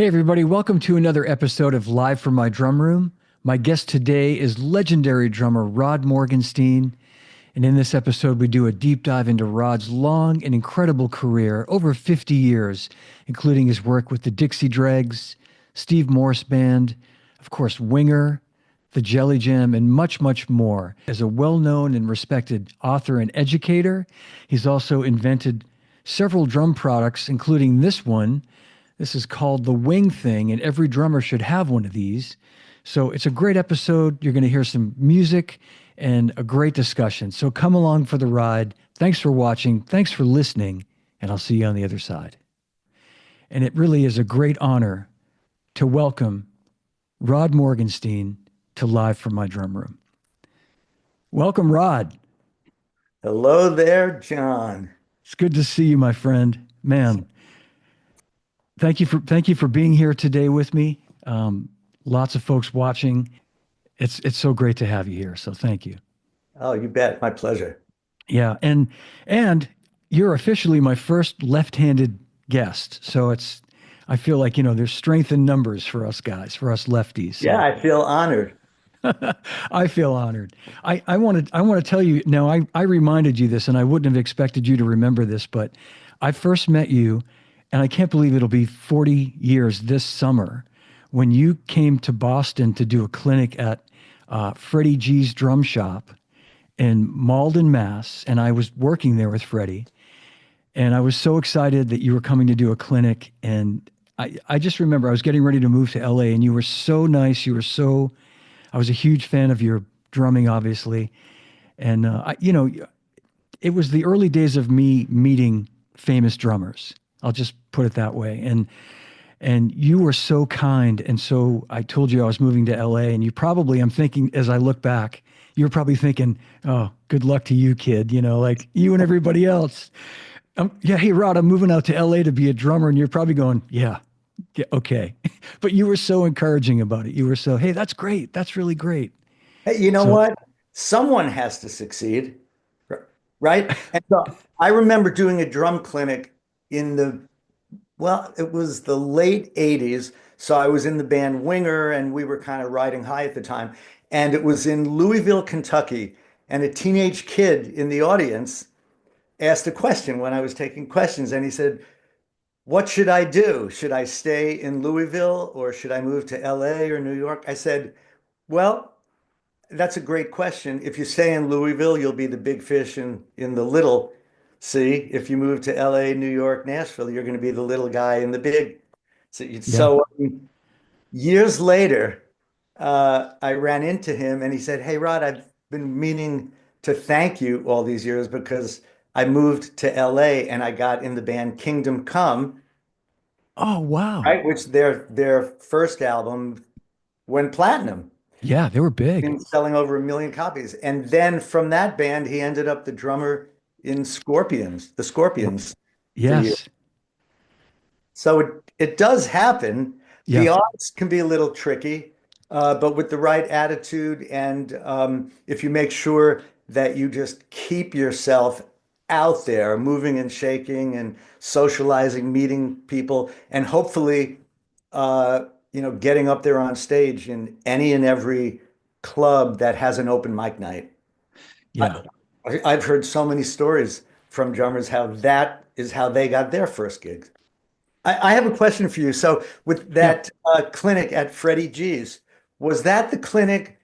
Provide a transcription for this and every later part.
Hey, everybody, welcome to another episode of Live from My Drum Room. My guest today is legendary drummer Rod Morgenstein. And in this episode, we do a deep dive into Rod's long and incredible career, over 50 years, including his work with the Dixie Dregs, Steve Morse Band, of course, Winger, the Jelly Jam, and much, much more. As a well known and respected author and educator, he's also invented several drum products, including this one. This is called the Wing Thing, and every drummer should have one of these. So it's a great episode. You're going to hear some music and a great discussion. So come along for the ride. Thanks for watching. Thanks for listening, and I'll see you on the other side. And it really is a great honor to welcome Rod Morgenstein to Live from My Drum Room. Welcome, Rod. Hello there, John. It's good to see you, my friend. Man, thank you for being here today with me. Lots of folks watching. It's so great to have you here. So thank you. Oh, you bet. My pleasure. Yeah, and you're officially my first left-handed guest. So it's I feel like, there's strength in numbers for us guys, for us lefties. Yeah, So I feel honored. I feel honored. I want to tell you now, I reminded you this and I wouldn't have expected you to remember this, but I first met you and I can't believe it'll be 40 years this summer when you came to Boston to do a clinic at Freddie G's drum shop in Malden, Mass. And I was working there with Freddie. And I was so excited that you were coming to do a clinic. And I just remember I was getting ready to move to LA and you were so nice. I was a huge fan of your drumming, obviously. And, it was the early days of me meeting famous drummers. I'll just put it that way. And you were so kind. And so I told you I was moving to LA and I'm thinking, as I look back, you're probably thinking, oh, good luck to you, kid. Like you and everybody else. Yeah. Hey, Rod, I'm moving out to LA to be a drummer. And you're probably going, yeah, okay. But you were so encouraging about it. You were so, hey, that's great. That's really great. Hey, you know So what? Someone has to succeed, right? And so I remember doing a drum clinic in it was the late 80s. So I was in the band Winger and we were kind of riding high at the time. And it was in Louisville, Kentucky. And a teenage kid in the audience asked a question when I was taking questions. And he said, what should I do? Should I stay in Louisville or should I move to LA or New York? I said, well, that's a great question. If you stay in Louisville, you'll be the big fish in the little sea. If you move to LA, New York, Nashville, you're going to be the little guy in the big. So, yeah. so years later, I ran into him and he said, hey, Rod, I've been meaning to thank you all these years because I moved to LA and I got in the band Kingdom Come, Oh, wow. right? Which their first album went platinum, Yeah, they were big. been selling over 1 million copies. And then from that band, he ended up the drummer in the Scorpions for years. Yes. So it does happen. The Yeah. odds can be a little tricky, but with the right attitude and if you make sure that you just keep yourself out there, moving and shaking and socializing, meeting people, and hopefully, getting up there on stage in any and every club that has an open mic night. Yeah. I, I've heard so many stories from drummers how that is how they got their first gigs. I have a question for you. So, with Yeah. that clinic at Freddie G's, was that the clinic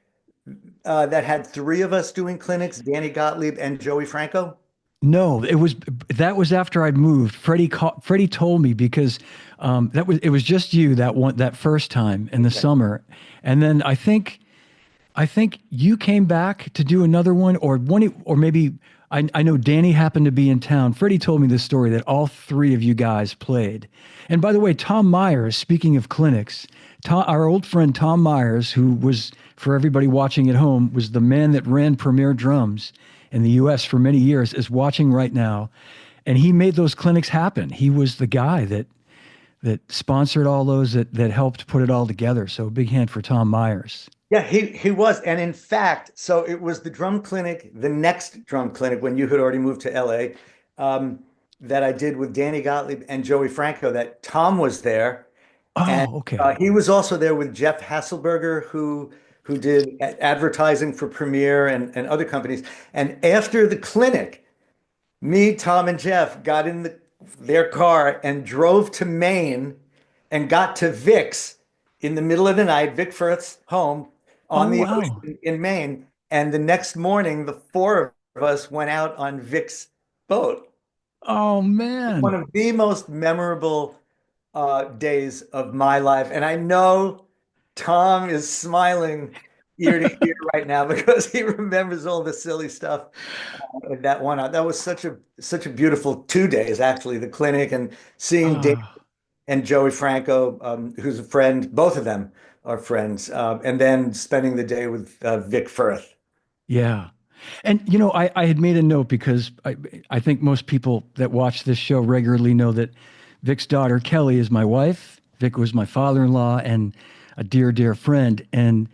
that had three of us doing clinics, Danny Gottlieb and Joey Franco? No, that was after I'd moved. Freddie told me because it was just you that first time in the Okay. summer. And then I think you came back to do another one or maybe I know Danny happened to be in town. Freddie told me this story that all three of you guys played. And by the way, Tom Myers, speaking of clinics, our old friend Tom Myers, who was, for everybody watching at home, was the man that ran Premier Drums in the US for many years, is watching right now. And he made those clinics happen. He was the guy that sponsored all those, that helped put it all together. So a big hand for Tom Myers. Yeah, he was. And in fact, so it was the drum clinic, the next drum clinic when you had already moved to LA, that I did with Danny Gottlieb and Joey Franco, that Tom was there. And Oh, okay. he was also there with Jeff Hasselberger, who did advertising for Premiere and other companies. And after the clinic, me, Tom, and Jeff got in their car and drove to Maine and got to Vic's in the middle of the night, Vic Firth's home Oh, on the wow. ocean in Maine. And the next morning, the four of us went out on Vic's boat. Oh, One man. of the most memorable days of my life. And I know Tom is smiling ear to ear right now because he remembers all the silly stuff in that one. That was such a beautiful 2 days, actually, the clinic and seeing Dave Ah, and Joey Franco, who's a friend. Both of them are friends. And then spending the day with Vic Firth. yeah. And I had made a note because I think most people that watch this show regularly know that Vic's daughter Kelly is my wife. Vic was my father-in-law and a dear, dear friend. And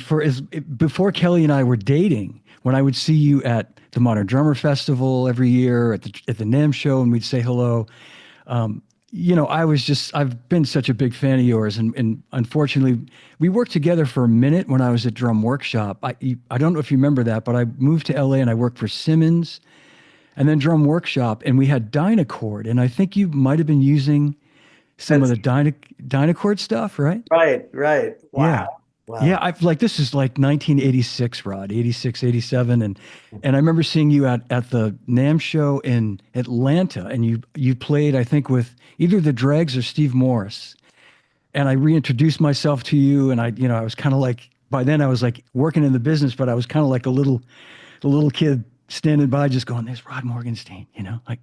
for as before Kelly and I were dating, when I would see you at the Modern Drummer Festival every year at the NAMM show, and we'd say hello. I've been such a big fan of yours, and unfortunately, we worked together for a minute when I was at Drum Workshop. I don't know if you remember that, but I moved to LA and I worked for Simmons and then Drum Workshop, and we had Dynacord, and I think you might have been using some of That's the Dynacord stuff, right? right, right. Wow, Yeah. Yeah, wow. I've like this is like 1986, Rod, 86, 87, and I remember seeing you at the NAMM show in Atlanta, and you played I think with either the Dregs or Steve Morris. And I reintroduced myself to you, and I was kind of like by then I was like working in the business, but I was kind of like the little kid standing by just going, "There's Rod Morgenstein," like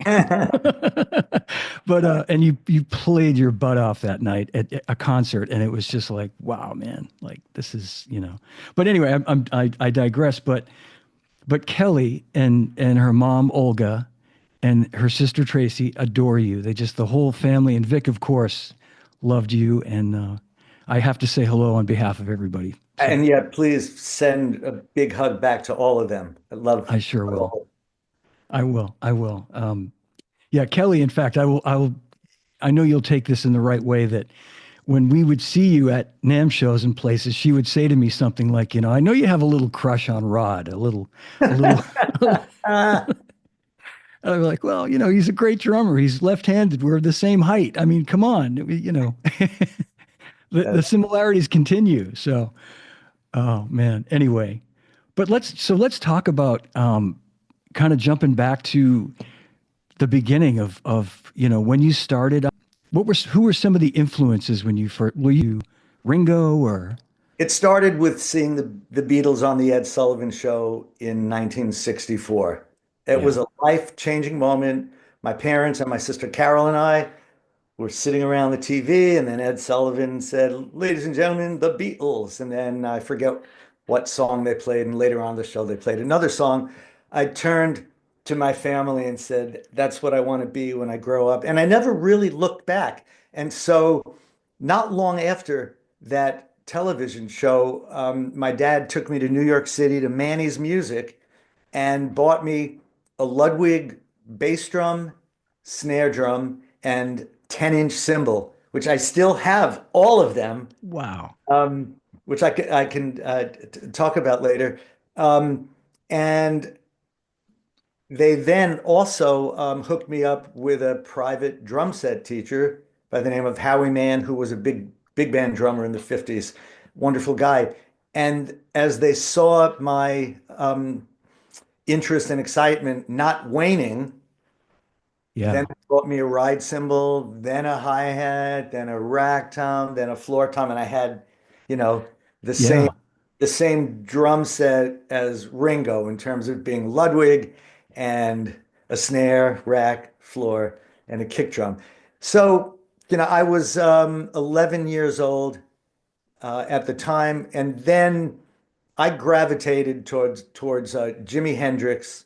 but and you played your butt off that night at a concert, and it was just like, wow, man, like this is. But anyway, I digress. But Kelly and her mom Olga and her sister Tracy adore you. The whole family, and Vic, of course, loved you. And I have to say hello on behalf of everybody. So And yet, please send a big hug back to all of them. I love I sure will. all. I will. I will. Yeah, Kelly. In fact, I will. I will. I know you'll take this in the right way. That when we would see you at NAMM shows and places, she would say to me something like, "I know you have a little crush on Rod, a little." And I'm like, well, he's a great drummer. He's left-handed. We're the same height. I mean, come on, the That's similarities continue. So, oh man. Anyway, but let's talk about kind of jumping back to the beginning of when you started. Who were some of the influences when you first were you Ringo or It started with seeing the Beatles on the Ed Sullivan Show in 1964. It was yeah, a life-changing moment. My parents and my sister Carol and I were sitting around the TV, and then Ed Sullivan said, "Ladies and gentlemen, the Beatles." And then I forget what song they played, and later on the show they played another song. I turned to my family and said, "That's what I want to be when I grow up." And I never really looked back. And so, not long after that television show, my dad took me to New York City to Manny's Music and bought me a Ludwig bass drum, snare drum, and 10-inch cymbal, which I still have all of them, wow, um, which I can talk about later. Um, and they then also hooked me up with a private drum set teacher by the name of Howie Mann, who was a big band drummer in the 50s. Wonderful guy. And as they saw my interest and excitement not waning, then yeah, they bought me a ride cymbal, then a hi-hat, then a rack tom, then a floor tom, and I had, you know, the same yeah, the same drum set as Ringo in terms of being Ludwig and a snare, rack, floor, and a kick drum. So, I was 11 years old at the time, and then I gravitated towards Jimi Hendrix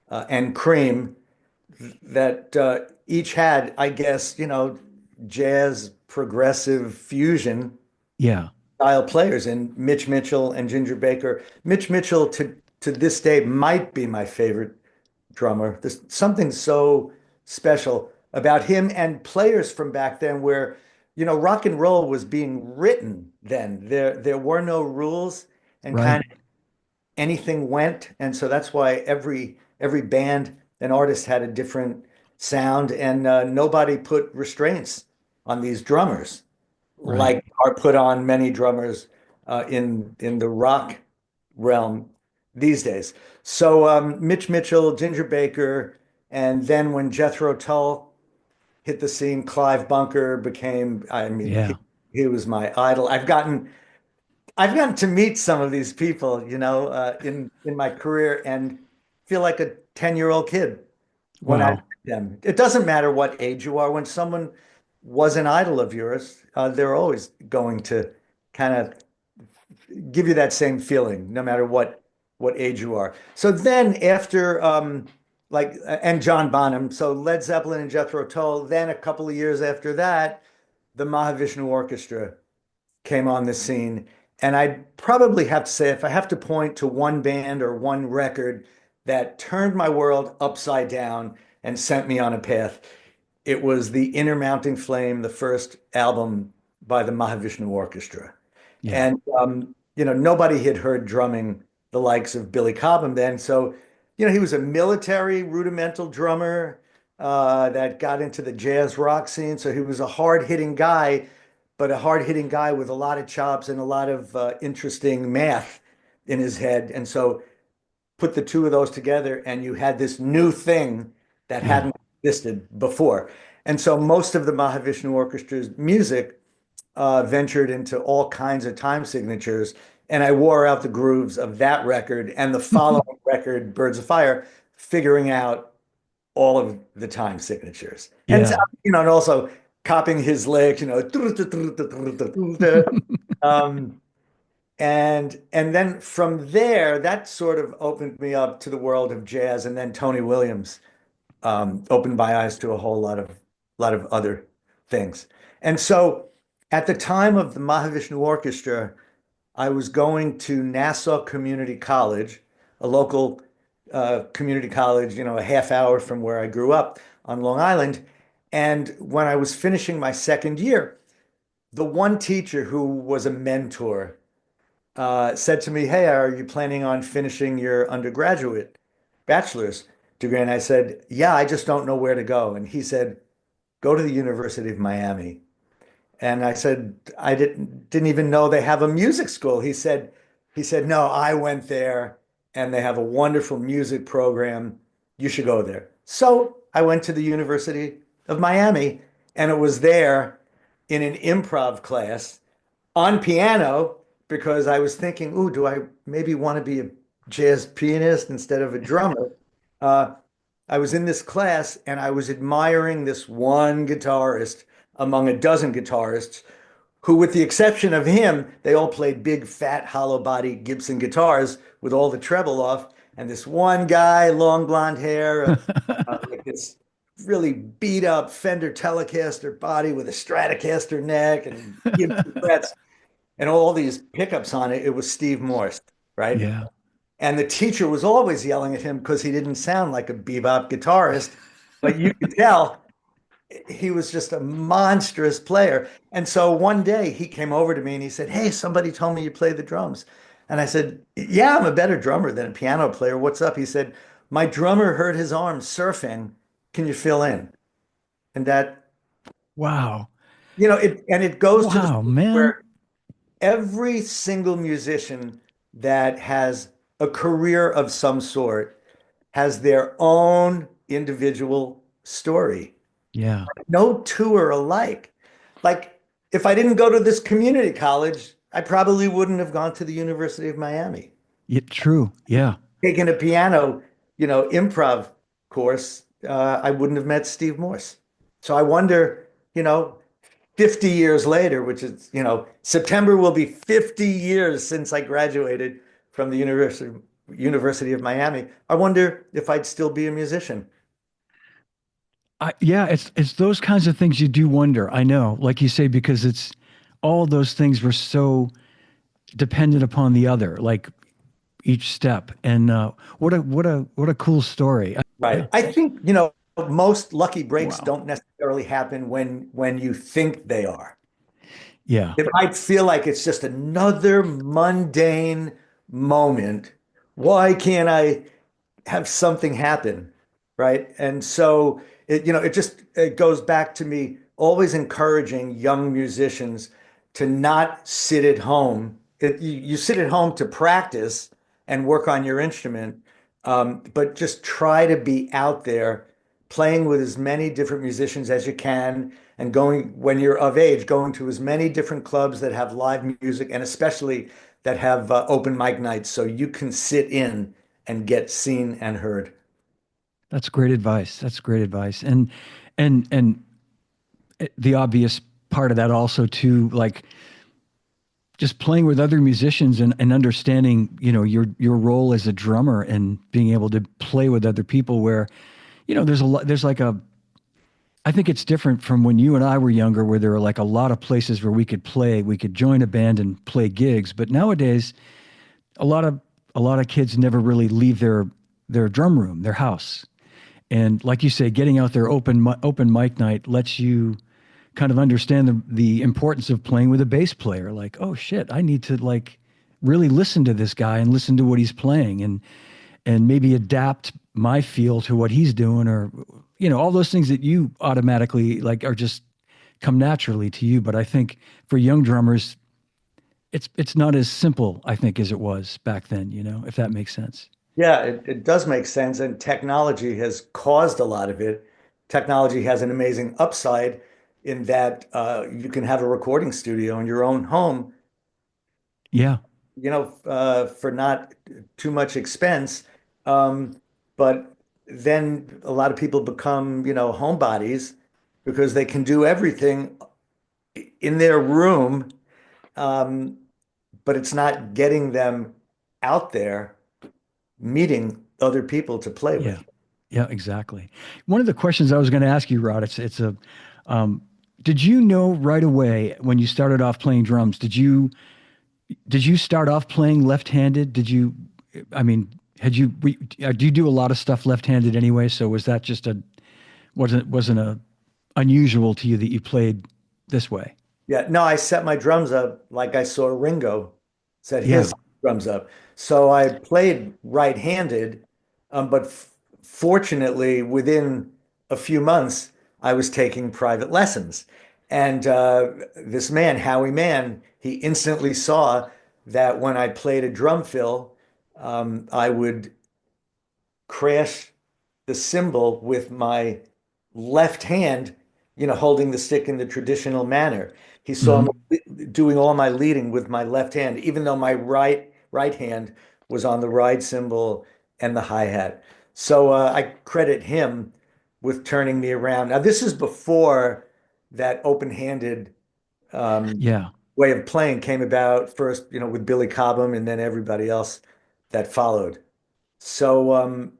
and Cream that each had, I guess, jazz, progressive fusion yeah, style players in Mitch Mitchell and Ginger Baker. Mitch Mitchell to this day might be my favorite drummer. There's something so special about him and players from back then where rock and roll was being written then. There were no rules, and Right. kind of anything went. And so that's why every band and artist had a different sound, and nobody put restraints on these drummers Right. like are put on many drummers in the rock realm these days. So Mitch Mitchell, Ginger Baker, and then when Jethro Tull hit the scene, Clive Bunker became, I mean, Yeah. he was my idol. I've gotten to meet some of these people, in my career and feel like a 10-year-old kid when I met Wow. them. It doesn't matter what age you are. When someone was an idol of yours, they're always going to kind of give you that same feeling, no matter what age you are. So then after and John Bonham, so Led Zeppelin and Jethro Tull, then a couple of years after that, the Mahavishnu Orchestra came on the scene. And I'd probably have to say, if I have to point to one band or one record that turned my world upside down and sent me on a path, it was the Inner Mounting Flame, the first album by the Mahavishnu Orchestra. Yeah. And nobody had heard drumming the likes of Billy Cobham then. So, he was a military rudimental drummer that got into the jazz rock scene. So he was a hard-hitting guy, but a hard-hitting guy with a lot of chops and a lot of interesting math in his head. And so put the two of those together, and you had this new thing that Yeah. hadn't existed before. And so most of the Mahavishnu Orchestra's music ventured into all kinds of time signatures. And I wore out the grooves of that record and the following record, Birds of Fire, figuring out all of the time signatures. And, Yeah. and also copying his legs, um, and then from there, that sort of opened me up to the world of jazz. And then Tony Williams opened my eyes to a whole lot of other things. And so at the time of the Mahavishnu Orchestra, I was going to Nassau Community College, a local community college, a half hour from where I grew up on Long Island. And when I was finishing my second year, the one teacher who was a mentor said to me, "Hey, are you planning on finishing your undergraduate bachelor's degree?" And I said, "Yeah, I just don't know where to go." And he said, "Go to the University of Miami." And I said, "I didn't even know they have a music school." He said, "No, I went there and they have a wonderful music program. You should go there." So I went to the University of Miami, and it was there in an improv class on piano because I was thinking, ooh, do I maybe want to be a jazz pianist instead of a drummer? Uh, I was in this class and I was admiring this one guitarist among a dozen guitarists who, with the exception of him, they all played big, fat, hollow body Gibson guitars with all the treble off. And this one guy, long blonde hair, like this really beat up Fender Telecaster body with a Stratocaster neck and Gibson frets and all these pickups on it. It was Steve Morse, right? Yeah. And the teacher was always yelling at him because he didn't sound like a bebop guitarist, but you could tell he was just a monstrous player. And so one day he came over to me and he said, "Hey, somebody told me you play the drums." And I said, "Yeah, I'm a better drummer than a piano player. What's up?" He said, "My drummer hurt his arm surfing. Can you fill in?" And that, Wow. it goes to the Wow, point man. where every single musician that has a career of some sort has their own individual story. Yeah. No two are alike. Like, if I didn't go to this community college, I probably wouldn't have gone to the University of Miami. Yeah, true. Yeah. Taken a piano, improv course, I wouldn't have met Steve Morse. So I wonder, 50 years later, which is, September will be 50 years since I graduated from the University of Miami. I wonder if I'd still be a musician. Yeah, it's those kinds of things you do wonder. I know, like you say, because it's all those things were so dependent upon the other, like each step. And what a cool story. Right. I think, most lucky breaks Wow. don't necessarily happen when you think they are. Yeah, It might feel like it's just another mundane moment. Why can't I have something happen, right? And so it goes back to me always encouraging young musicians to not sit at home. You sit at home to practice and work on your instrument, but just try to be out there playing with as many different musicians as you can, and going, when you're of age, going to as many different clubs that have live music, and especially that have open mic nights so you can sit in and get seen and heard. that's great advice. That's great advice. And the obvious part of that also too, like just playing with other musicians and understanding, your role as a drummer and being able to play with other people where, there's a lot, there's like a, I think it's different from when you and I were younger, where there were like a lot of places where we could play, we could join a band and play gigs. But nowadays, a lot of a lot of kids never really leave their drum room, their house. And like you say, getting out there open mic night lets you kind of understand the importance of playing with a bass player. Like, oh shit, I need to like really listen to this guy and listen to what he's playing and maybe adapt my feel to what he's doing, or all those things that you automatically like are just come naturally to you. But I think for young drummers, it's not as simple, I think, as it was back then, if that makes sense. Yeah, it does make sense. And technology has caused a lot of it. Technology has an amazing upside in that you can have a recording studio in your own home, Yeah. for not too much expense. Um, but then a lot of people become, homebodies because they can do everything in their room, um, but it's not getting them out there meeting other people to play Yeah. with. Yeah, exactly. One of the questions I was going to ask you, Rod, it's a, um, did you know right away when you started off playing drums, did you start off playing left-handed? I mean, do you do a lot of stuff left-handed anyway? So was that just wasn't a unusual to you that you played this way? Yeah, no, I set my drums up like I saw Ringo set Yeah. his drums up. So I played right-handed, but fortunately, within a few months, I was taking private lessons. And this man, Howie Mann, he instantly saw that when I played a drum fill, I would crash the cymbal with my left hand, holding the stick in the traditional manner. He saw Hmm. me doing all my leading with my left hand, even though my right hand was on the ride cymbal and the hi-hat. So I credit him with turning me around. Now, this is before that open-handed um, Yeah. way of playing came about first, with Billy Cobham and then everybody else that followed. So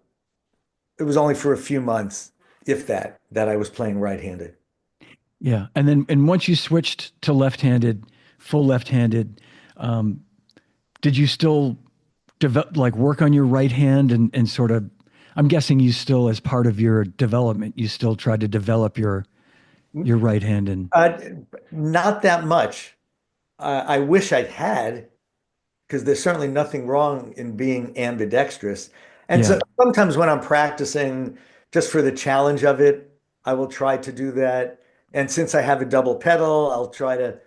it was only for a few months, if that I was playing right-handed. Yeah. And once you switched to left-handed, full left-handed, um, did you still develop like work on your right hand and sort of, I'm guessing you still, as part of your development, you still tried to develop your right hand and Uh, Not that much. I wish I had, because there's certainly nothing wrong in being ambidextrous. And so yeah. sometimes when I'm practicing just for the challenge of it, I will try to do that. And since I have a double pedal, I'll try to,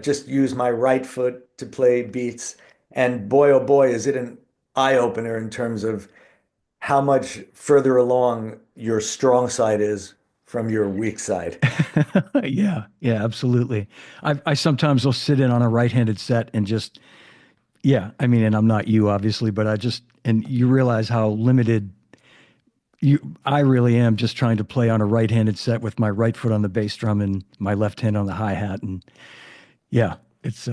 just use my right foot to play beats. And boy, oh boy, is it an eye opener in terms of how much further along your strong side is from your weak side. Yeah, yeah, absolutely. I sometimes will sit in on a right-handed set and just, yeah, I mean, and I'm not you obviously, but and you realize how limited I really am, just trying to play on a right-handed set with my right foot on the bass drum and my left hand on the hi-hat. And yeah, it's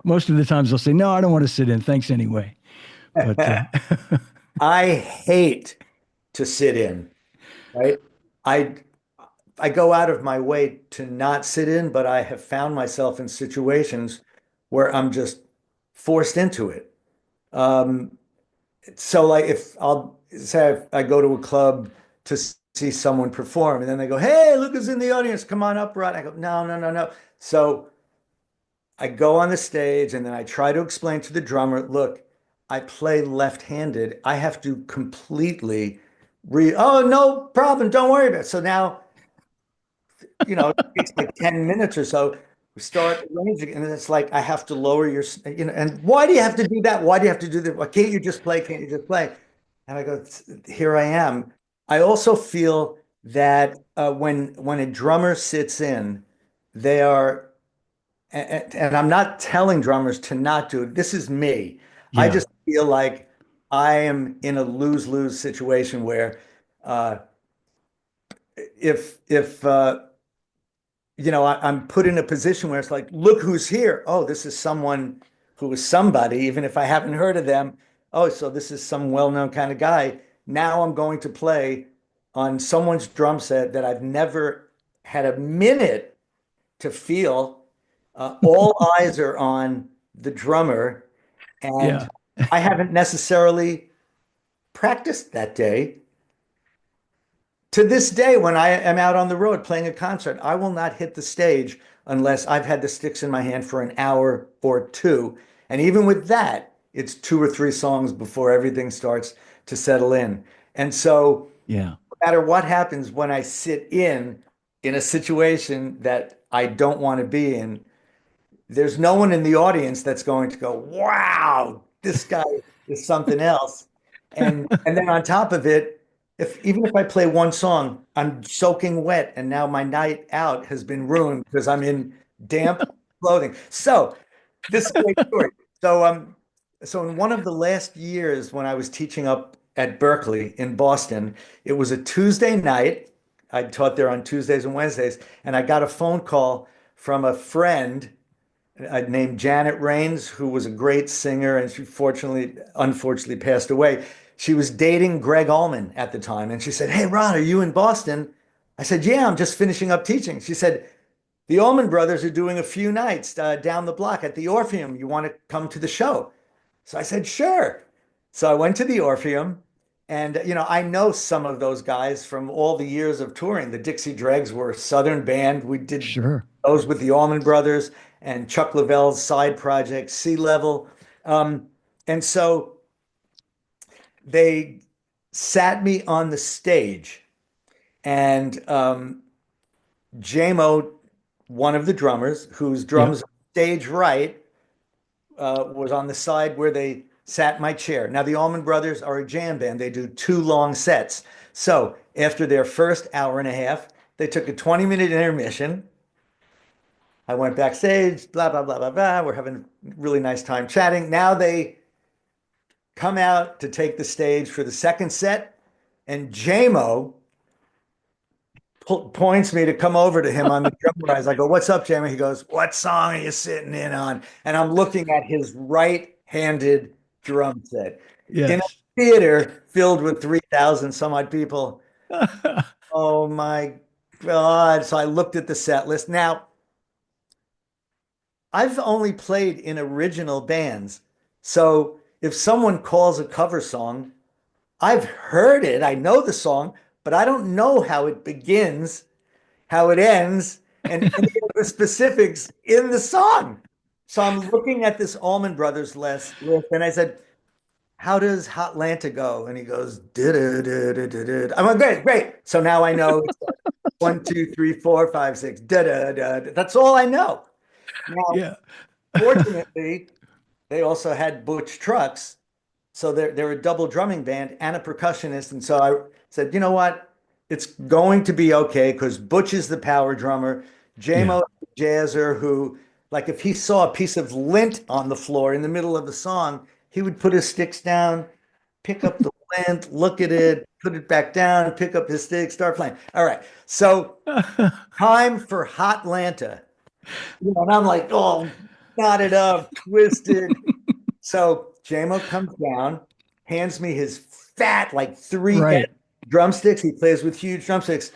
most of the times they'll say, no, I don't want to sit in. Thanks anyway. But I hate to sit in, right? I I go out of my way to not sit in, but I have found myself in situations where I'm just forced into it. So like if I'll say I go to a club to see someone perform. And then they go, hey, look who's in the audience. Come on up, Rod. I go, no, no, no, no. So I go on the stage and then I try to explain to the drummer, look, I play left-handed. I have to completely oh, no problem. Don't worry about it. So now, it takes like 10 minutes or so. We start arranging, and it's like I have to lower and why do you have to do that? Why do you have to do that? Why can't you just play? Can't you just play? And I go, here I am. I also feel that when a drummer sits in, they are and I'm not telling drummers to not do it. This is me. I Yeah. just feel like I am in a lose-lose situation where uh, if I'm put in a position where it's like, look who's here. Oh, this is someone who is somebody, even if I haven't heard of them. Oh, so this is some well-known kind of guy. Now I'm going to play on someone's drum set that I've never had a minute to feel. All eyes are on the drummer, and Yeah. I haven't necessarily practiced that day. To this day, when I am out on the road playing a concert, I will not hit the stage unless I've had the sticks in my hand for an hour or two. And even with that, it's two or three songs before everything starts to settle in. And so, Yeah. no matter what happens when I sit in a situation that I don't want to be in, there's no one in the audience that's going to go, wow, this guy is something else. And then on top of it, if even if I play one song, I'm soaking wet, and now my night out has been ruined because I'm in damp clothing. So this is a great story. So in one of the last years when I was teaching up at Berkeley in Boston, it was a Tuesday night. I taught there on Tuesdays and Wednesdays, and I got a phone call from a friend named Janet Rains, who was a great singer, and she unfortunately passed away. She was dating Greg Allman at the time, and she said, "Hey, Ron, are you in Boston?" I said, "Yeah, I'm just finishing up teaching." She said, "The Allman Brothers are doing a few nights down the block at the Orpheum. You want to come to the show?" So I said, "Sure." So I went to the Orpheum, and I know some of those guys from all the years of touring. The Dixie Dregs were a Southern band. We did Sure. those with the Allman Brothers and Chuck Leavell's side project, Sea Level. Um, and so they sat me on the stage, and JMO, one of the drummers, whose Yep. drums stage right, was on the side where they sat my chair. Now, the Allman Brothers are a jam band. They do two long sets. So after their first hour and a half, they took a 20-minute intermission. I went backstage, blah, blah, blah, blah, blah. We're having a really nice time chatting. Now they come out to take the stage for the second set, and JMO points me to come over to him on the drum rise. I go, "What's up, JMO?" He goes, "What song are you sitting in on?" And I'm looking at his right-handed drum set in a Yes. theater filled with 3,000 some odd people. Oh my God. So I looked at the set list. Now, I've only played in original bands. So if someone calls a cover song, I've heard it, I know the song, but I don't know how it begins, how it ends, and any of the specifics in the song. So I'm looking at this Allman Brothers list, and I said, "How does Hotlanta go?" And he goes, "Da-da-da-da-da-da." I'm like, "Great, great." So now I know it's like 1, 2, 3, 4, 5, 6, da-da-da. That's all I know. Now, Yeah. fortunately, they also had Butch Trucks, so they're a double drumming band and a percussionist. And so I said, you know what? It's going to be okay because Butch is the power drummer. Yeah. JMO is the jazzer who, like, if he saw a piece of lint on the floor in the middle of the song, he would put his sticks down, pick up the lint, look at it, put it back down, pick up his sticks, start playing. All right. So time for Hotlanta. And I'm like, oh, knotted up, twisted. So JMO comes down, hands me his fat, like three head Right. drumsticks. He plays with huge drumsticks.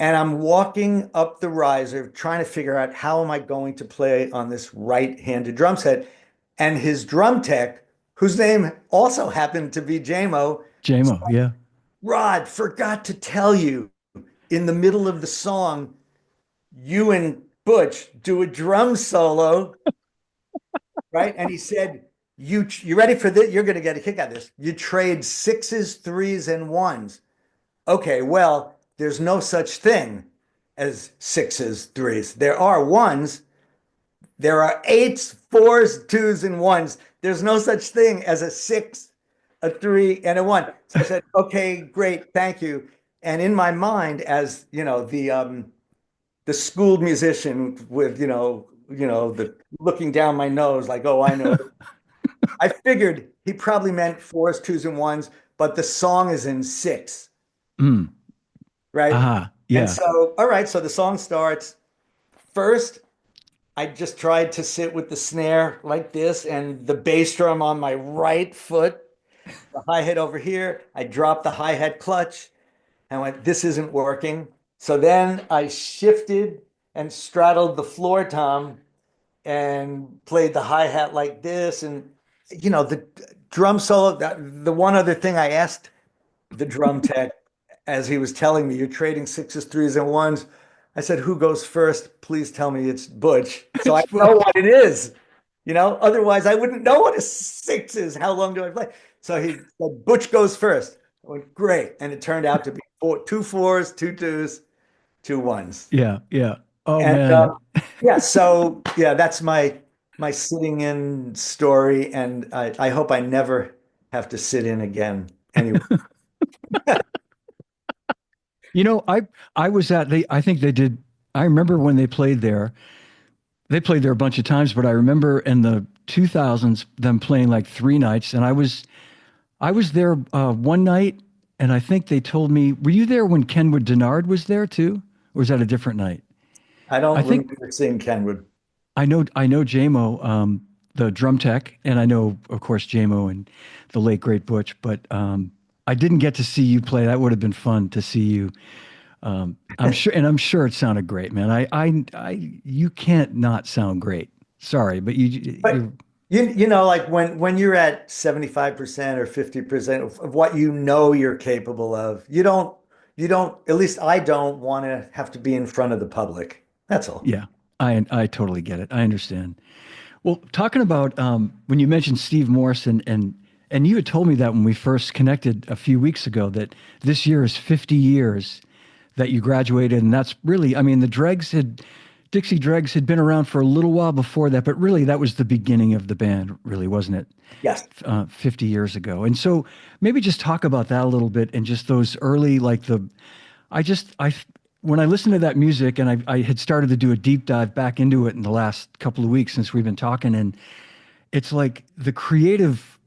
And I'm walking up the riser, trying to figure out how am I going to play on this right-handed drum set. And his drum tech, whose name also happened to be JMO, JMO. Yeah. Rod, forgot to tell you in the middle of the song, you and Butch do a drum solo, right? And he said, you ready for this? You're going to get a kick out of this. You trade sixes, threes, and ones. Okay, well, there's no such thing as sixes, threes. There are ones. There are eights, fours, twos, and ones. There's no such thing as a six, a three, and a one. So I said, okay, great, thank you. And in my mind, as you know, the schooled musician with the looking down my nose, like, oh, I know. I figured he probably meant fours, twos, and ones, but the song is in six, Mm. right? And Yeah. so, all right, so the song starts. First, I just tried to sit with the snare like this and the bass drum on my right foot, the hi-hat over here. I dropped the hi-hat clutch and went, this isn't working. So then I shifted and straddled the floor tom and played the hi-hat like this. And, the drum solo, the one other thing I asked the drum tech as he was telling me, you're trading sixes, threes, and ones. I said, who goes first? Please tell me it's Butch. So I It's know Butch. what it is. Otherwise I wouldn't know what a six is. How long do I play? So he said, Butch goes first. I went, great. And it turned out to be two fours, two twos, two ones. Yeah. Yeah. Oh And man. yeah, so yeah, that's my sitting in story. And I hope I never have to sit in again. Anyway. I was at they I think they did I remember when they played there. They played there a bunch of times, but I remember in the 2000s them playing like 3 nights and I was there one night and I think they told me, were you there when Kenwood Denard was there too? Or was that a different night? I I don't think remember seeing Kenwood. I know JMO, the drum tech, and I know, of course, JMO and the late great Butch, but I didn't get to see you play. That would have been fun to see you. I'm sure it sounded great, man. You can't not sound great. Sorry, but But like when you're at 75% or 50% of what you're capable of, you don't, at least I don't want to have to be in front of the public. That's all. yeah, I totally get it. I understand. Well, talking about when you mentioned Steve Morse and you had told me that when we first connected a few weeks ago that this year is 50 years that you graduated, and that's really, I mean, Dixie Dregs had been around for a little while before that, but really that was the beginning of the band, really, wasn't it? Yes. 50 years ago. And so maybe just talk about that a little bit and just those early, like when I listened to that music and I had started to do a deep dive back into it in the last couple of weeks since we've been talking, and it's like the creative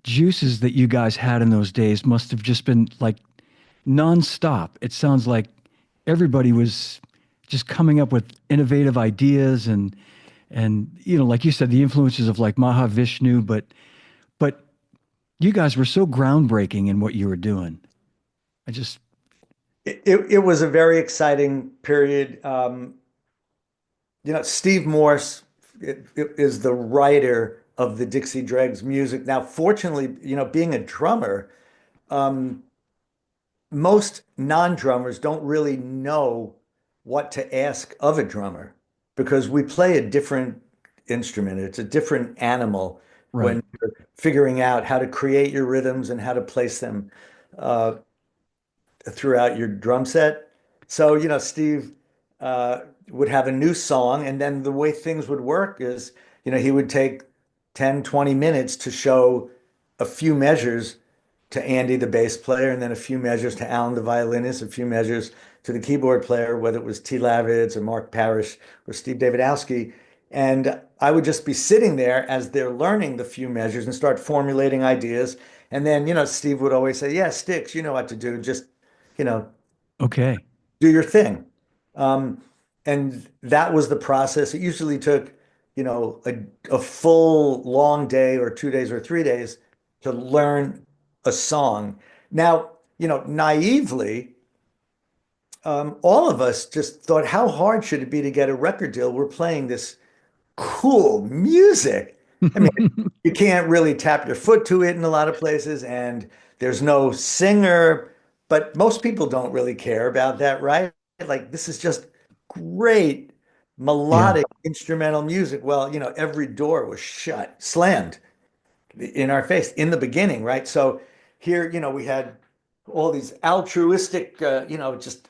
juices that you guys had in those days must have just been like nonstop. It sounds like everybody was just coming up with innovative ideas and like you said, the influences of like Mahavishnu, but you guys were so groundbreaking in what you were doing. I just It was a very exciting period. Steve Morse is the writer of the Dixie Dregs music. Now, fortunately, being a drummer, um, most non-drummers don't really know what to ask of a drummer because we play a different instrument. It's a different animal right. when you're figuring out how to create your rhythms and how to place them uh, throughout your drum set. So, Steve uh, would have a new song, and then the way things would work is, he would take 10, 20 minutes to show a few measures to Andy, the bass player, and then a few measures to Alan, the violinist, a few measures to the keyboard player, whether it was T. Lavids or Mark Parrish or Steve Davidowski. And I would just be sitting there as they're learning the few measures and start formulating ideas. And then, Steve would always say, yeah, Sticks, you know what to do. Just, you know, Okay. do your thing. Um, and that was the process. It usually took, a full long day or 2 days or 3 days to learn a song. Now, naively, all of us just thought, how hard should it be to get a record deal? We're playing this cool music. I mean, you can't really tap your foot to it in a lot of places, and there's no singer. but most people don't really care about that, right? Like this is just great Yeah. melodic instrumental music. Well, every door was shut, slammed in our face in the beginning, right? So here, we had all these altruistic, just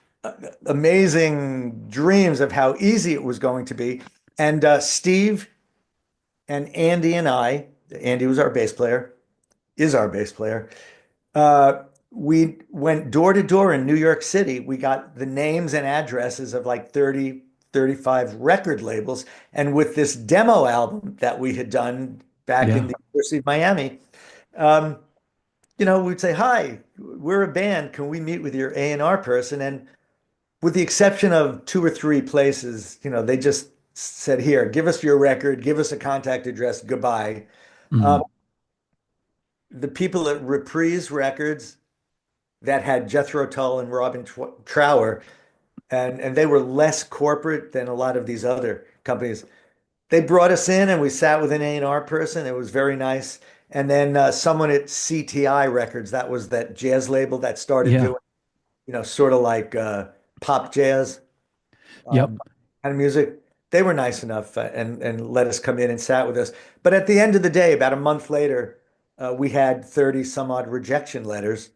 amazing dreams of how easy it was going to be. And Steve and Andy and Andy was our bass player, is our bass player. We went door to door in New York City. We got the names and addresses of like 30, 35 record labels. And with this demo album that we had done back in Yeah. the University of Miami, um, we'd say, "Hi, we're a band. Can we meet with your A&R person?" And with the exception of two or three places, they just said, "Here, give us your record, give us a contact address, goodbye." Um, Mm. the people at Reprise Records that had Jethro Tull and Robin Trower, and they were less corporate than a lot of these other companies. They brought us in and we sat with an A&R person. It was very nice. And then someone at CTI Records, that was that jazz label that started Yeah. doing, sort of like pop jazz Yep. kind of music. They were nice enough and let us come in and sat with us. But at the end of the day, about a month later, we had 30 some odd rejection letters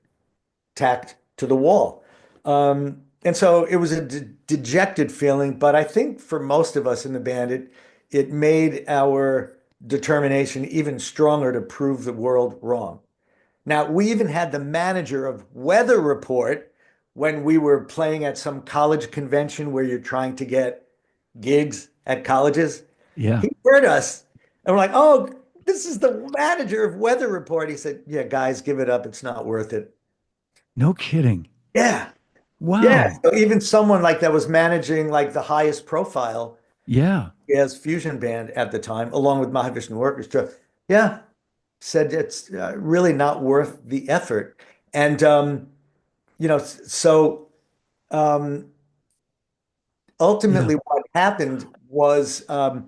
tacked to the wall. And so it was a dejected feeling, but I think for most of us in the band, it made our determination even stronger to prove the world wrong. Now, we even had the manager of Weather Report when we were playing at some college convention where you're trying to get gigs at colleges. Yeah. He heard us and we're like, "Oh, this is the manager of Weather Report." He said, "Yeah, guys, give it up. It's not worth it." No kidding. Yeah. Yeah. Wow. So even someone like that was managing like the highest profile Yeah. jazz fusion band at the time, along with Mahavishnu Orchestra. Yeah. Said it's really not worth the effort. And, so um, Yeah. ultimately what happened was, I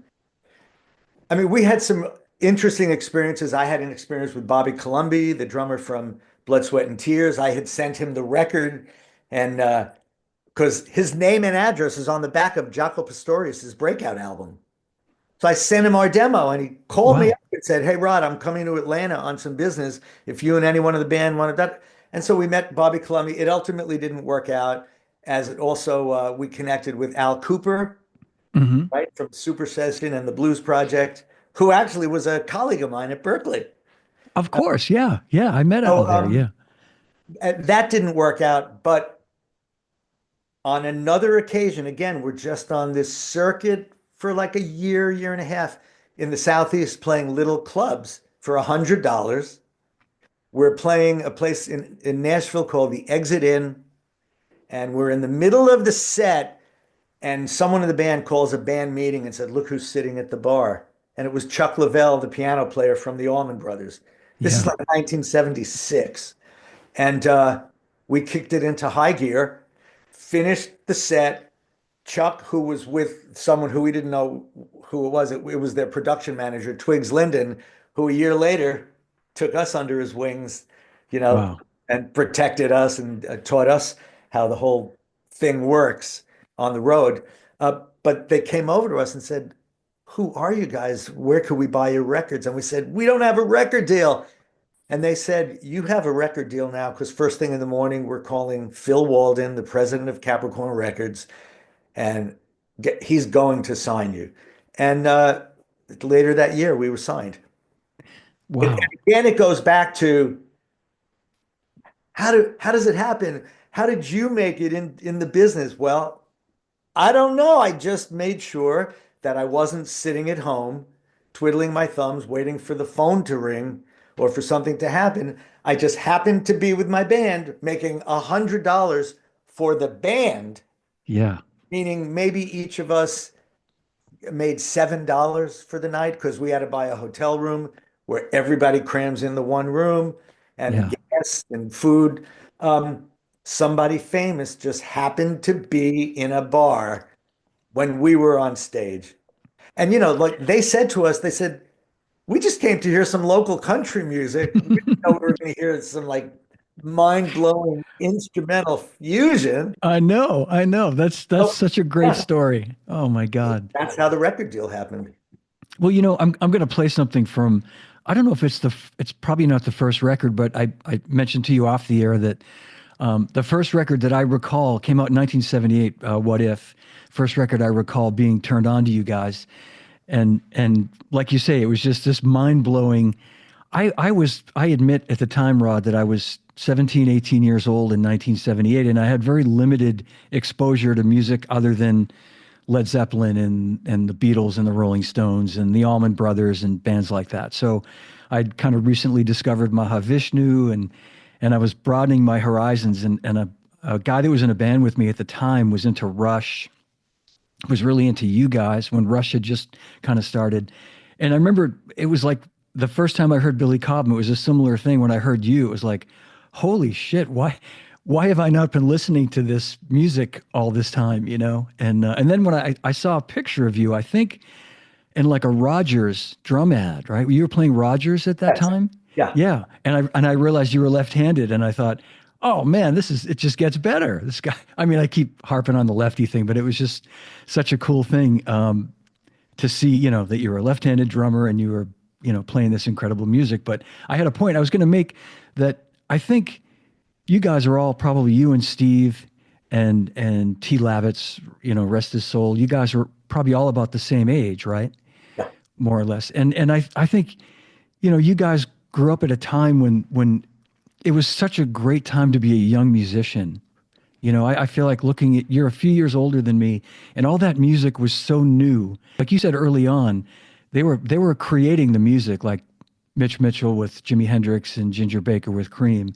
mean, we had some interesting experiences. I had an experience with Bobby Colomby, the drummer from Blood, Sweat, and Tears. I had sent him the record and, because his name and address is on the back of Jaco Pastorius's breakout album. So I sent him our demo and he called me up Wow. and said, "Hey, Rod, I'm coming to Atlanta on some business. If you and anyone in the band wanted that." And so we met Bobby Colomby. It ultimately didn't work out, as it also, we connected with Al Cooper, Hmm. right, from Super Session and the Blues Project, who actually was a colleague of mine at Berkeley. Of course. Yeah. Yeah. I met Al So there. Yeah. that didn't work out. But on another occasion, again, we're just on this circuit for like a year, year and a half in the Southeast playing little clubs for $100. We're playing a place in Nashville called the Exit Inn, and we're in the middle of the set, and someone in the band calls a band meeting and said, "Look who's sitting at the bar." And it was Chuck Leavell, the piano player from the Allman Brothers. This is Yeah. like 1976. And we kicked it into high gear, finished the set. Chuck, who was with someone who we didn't know who it was, it was their production manager, Twigs Linden, who a year later took us under his wings, you know, Wow. and protected us and taught us how the whole thing works on the road. But they came over to us and said, "Who are you guys? Where could we buy your records?" And we said, "We don't have a record deal." And they said, "You have a record deal now because first thing in the morning, we're calling Phil Walden, the president of Capricorn Records, and he's going to sign you." And later that year, we were signed. And Wow. again, it goes back to how does it happen? How did you make it in the business? Well, I don't know. I just made sure that I wasn't sitting at home twiddling my thumbs, waiting for the phone to ring or for something to happen. I just happened to be with my band making $100 for the band, Yeah. meaning maybe each of us made $7 for the night because we had to buy a hotel room where everybody crams in the one room and Yeah. gas and food. Um, Somebody famous just happened to be in a bar when we were on stage. And like they said to us, they said, "We just came to hear some local country music. We didn't know we were going to hear some like mind-blowing instrumental fusion. I know. That's Oh, such a great yeah. story. Oh my God. That's how the record deal happened. Well, I'm going to play something from. I don't know if it's probably not the first record, but I mentioned to you off the air that the first record that I recall came out in 1978. What if? First record I recall being turned on to you guys, and like you say, it was just this mind blowing. I admit at the time, Rod, that I was 17, 18 years old in 1978, and I had very limited exposure to music other than Led Zeppelin and the Beatles and the Rolling Stones and the Allman Brothers and bands like that. So I'd kind of recently discovered Mahavishnu and I was broadening my horizons and a guy that was in a band with me at the time was into Rush, was really into you guys when Rush had just kind of started. And I remember it was like the first time I heard Billy Cobham, it was a similar thing when I heard you. It was like, holy shit, why have I not been listening to this music all this time, you know? And then when I saw a picture of you, I think in like a Rogers drum ad, right? You were playing Rogers at that Yes. time? Yeah. Yeah. And I realized you were left-handed and I thought, "Oh man, it just gets better." This guy, I mean, I keep harping on the lefty thing, but it was just such a cool thing to see, that you were a left-handed drummer and you were, playing this incredible music. But I had a point I was going to make that I think you guys are all probably you and Steve and T. Lavitz, rest his soul. You guys are probably all about the same age, right? Yeah. More or less. And I think, you guys grew up at a time when it was such a great time to be a young musician. I feel like looking at you're a few years older than me, and all that music was so new. Like you said early on, they were creating the music, like Mitch Mitchell with Jimi Hendrix and Ginger Baker with Cream.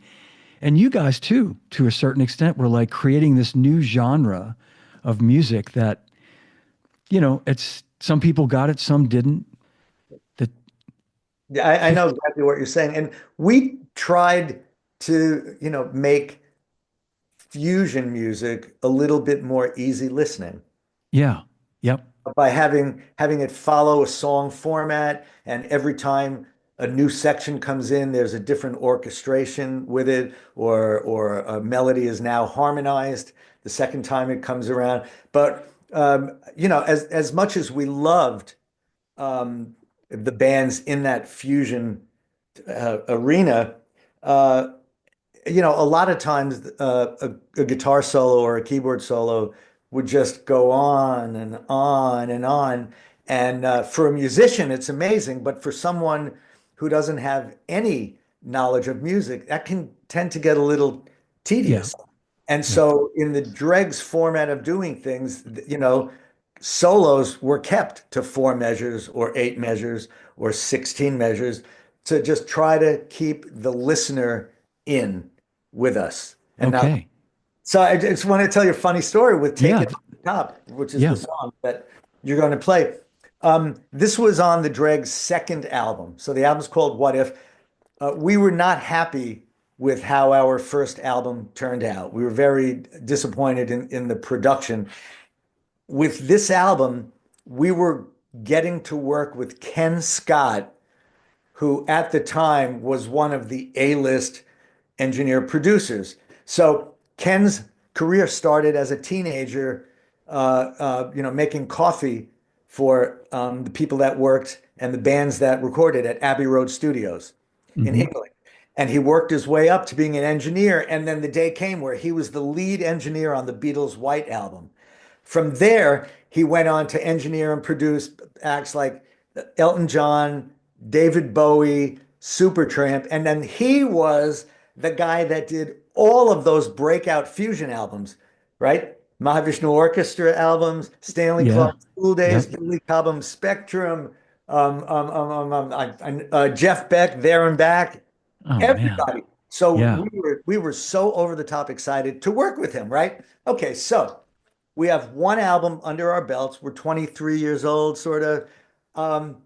And you guys too, to a certain extent, were like creating this new genre of music that, it's some people got it, some didn't. That Yeah, I know 50, exactly what you're saying. And we tried to, make fusion music a little bit more easy listening yeah, yep, by having it follow a song format, and every time a new section comes in, there's a different orchestration with it, or a melody is now harmonized the second time it comes around. But as much as we loved the bands in that fusion arena, uh, a lot of times a guitar solo or a keyboard solo would just go on and on and on. And for a musician, it's amazing, but for someone who doesn't have any knowledge of music, that can tend to get a little yeah, tedious. And yeah, so in the Dregs format of doing things, solos were kept to 4 measures or 8 measures or 16 measures to just try to keep the listener in with us. And now, okay, so I just want to tell you a funny story with Take yeah, It Off the Top, which is the yeah, song that you're going to play. This was on the Dregs' second album. So the album's called What If. We were not happy with how our first album turned out. We were very disappointed in the production. With this album, we were getting to work with Ken Scott, who at the time was one of the A-list engineer producers. So Ken's career started as a teenager, making coffee for the people that worked and the bands that recorded at Abbey Road Studios in hmm England. And he worked his way up to being an engineer. And then the day came where he was the lead engineer on the Beatles' White Album. From there, he went on to engineer and produce acts like Elton John, David Bowie, Supertramp, and then he was the guy that did all of those breakout fusion albums, right? Mahavishnu Orchestra albums, Stanley yeah, Clark School Days, yep. Billy Cobham Spectrum, Jeff Beck, There and Back, Oh man, everybody. So yeah, we were so over the top excited to work with him, right? Okay, so we have one album under our belts. We're 23 years old, sort of. Um,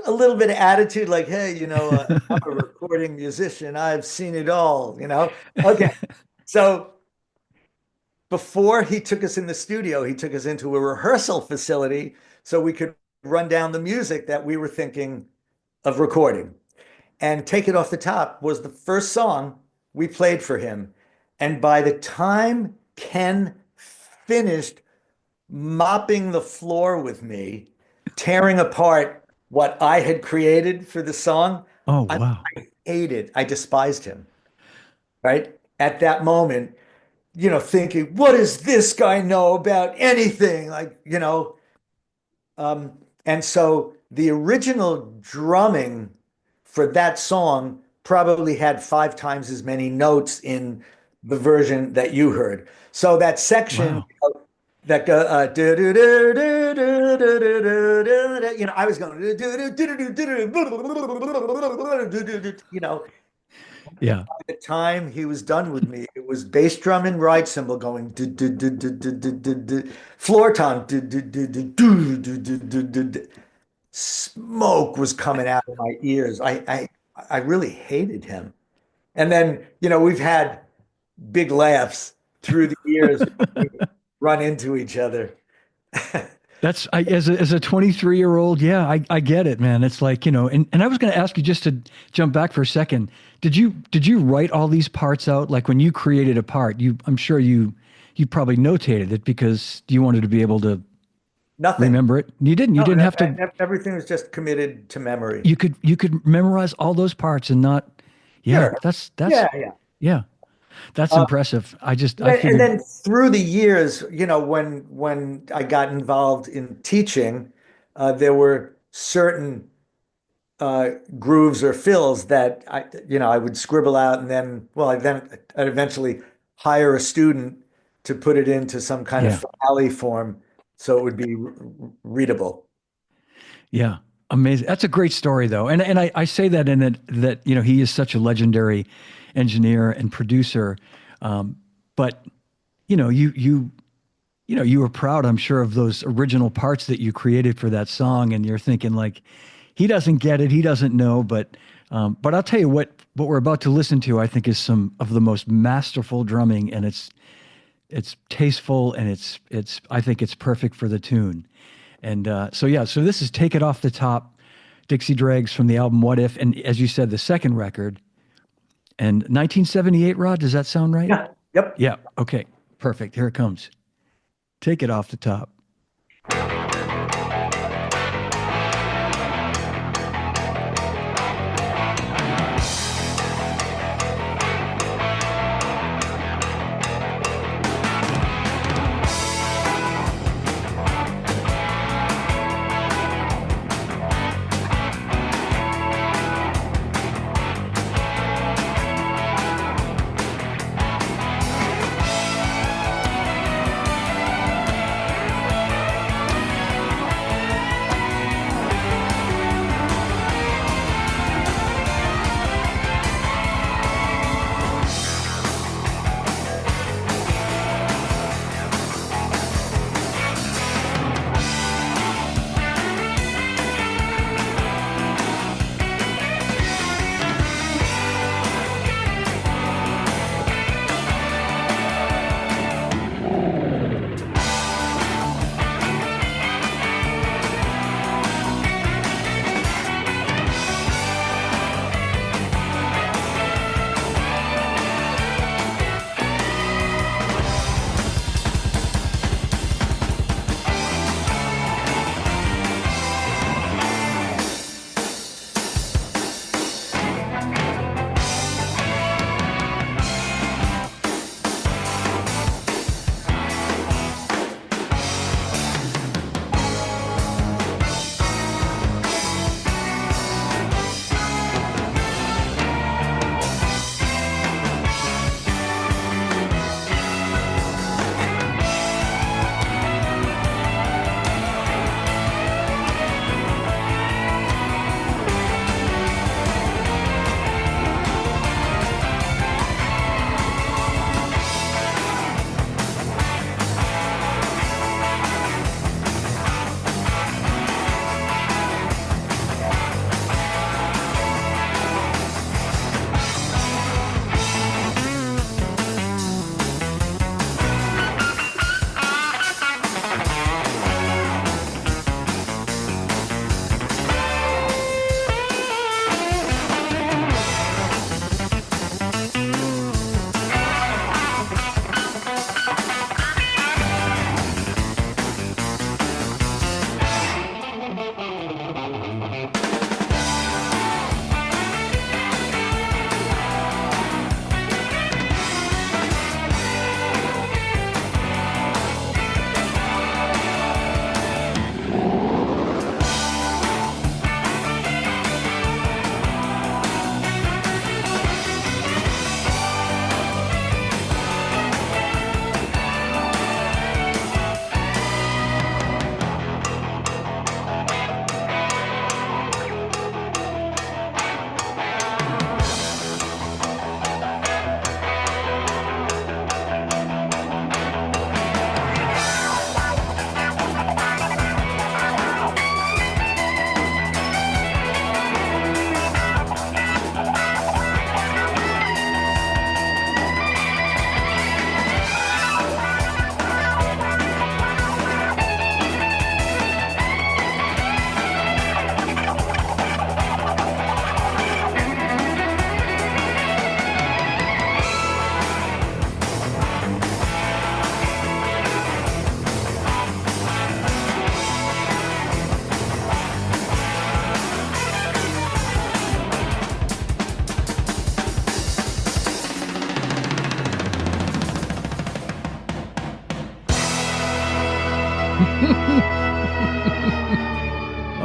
a little bit of attitude, like, hey, I'm a recording musician. I've seen it all. Okay. So before he took us in the studio, he took us into a rehearsal facility so we could run down the music that we were thinking of recording. And Take It Off the Top was the first song we played for him. And by the time Ken finished mopping the floor with me, tearing apart what I had created for the song, Oh, I wow. hated, I despised him, right? At that moment, thinking, what does this guy know about anything? Like, um, and so the original drumming for that song probably had 5 times as many notes in the version that you heard. So that section Wow. that go do do do do do do do do do, I was going do do do do do do do, Yeah. by the time he was done with me, it was bass drum and ride cymbal going do do do do do do do do, floor tom do do do do do do do do do. Smoke was coming out of my ears. I really hated him. And then, we've had big laughs through the years. We run into each other. That's as a 23-year-old, yeah, I get it, man. It's like, and I was going to ask you just to jump back for a second. Did you write all these parts out? Like when you created a part, I'm sure you probably notated it because you wanted to be able to Nothing. remember it. You No, didn't have to. everything was just committed to memory. You could memorize all those parts and not. Yeah, Sure. that's Yeah, yeah. yeah, that's Uh, impressive. I and figured, then through the years, when I got involved in teaching, there were certain grooves or fills that I would scribble out, and then, well, I'd eventually hire a student to put it into some kind of yeah, finale form so it would be readable. yeah, amazing. That's a great story though, and I say that in that he is such a legendary engineer and producer, but you were proud, I'm sure, of those original parts that you created for that song, and you're thinking like, he doesn't get it, he doesn't know, but I'll tell you what we're about to listen to, I think, is some of the most masterful drumming, and it's tasteful, and it's I think it's perfect for the tune, and so this is "Take It Off the Top," Dixie Dregs from the album "What If," and as you said, the second record, and 1978. Rod, does that sound right? Yeah. Yep. Yeah. Okay. Perfect. Here it comes. Take it off the top.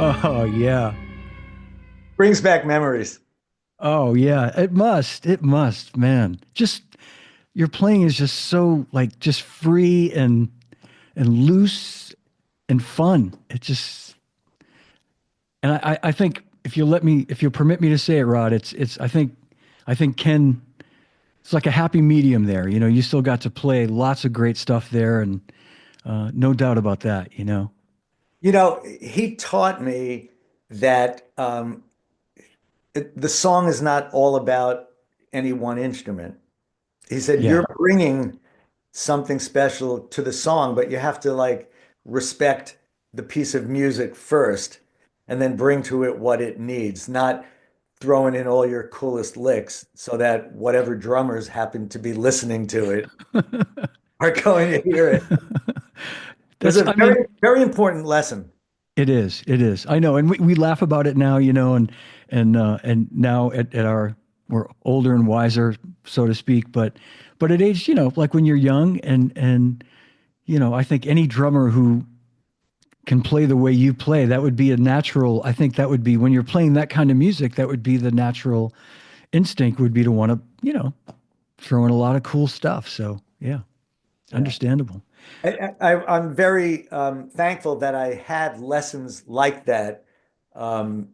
Oh yeah. Brings back memories. Oh yeah. It must, man. Just your playing is just so like just free and loose and fun. It just and I think if you let me if you'll permit me to say it, Rod, it's I think Ken it's like a happy medium there. You know, you still got to play lots of great stuff there and no doubt about that, you know. He taught me that the song is not all about any one instrument. He said, Yeah. you're bringing something special to the song, but you have to like respect the piece of music first and then bring to it what it needs, not throwing in all your coolest licks so that whatever drummers happen to be listening to it are going to hear it. It was That's a I mean, very, very important lesson. it is. It is. I know, and we laugh about it now, you know, and now at our we're older and wiser, so to speak. But at age, you know, like when you're young, and you know, I think any drummer who can play the way you play, that would be a natural. I think that would be when you're playing that kind of music, that would be the natural instinct would be to want to, you know, throw in a lot of cool stuff. So yeah, Yeah. understandable. I'm very thankful that I had lessons like that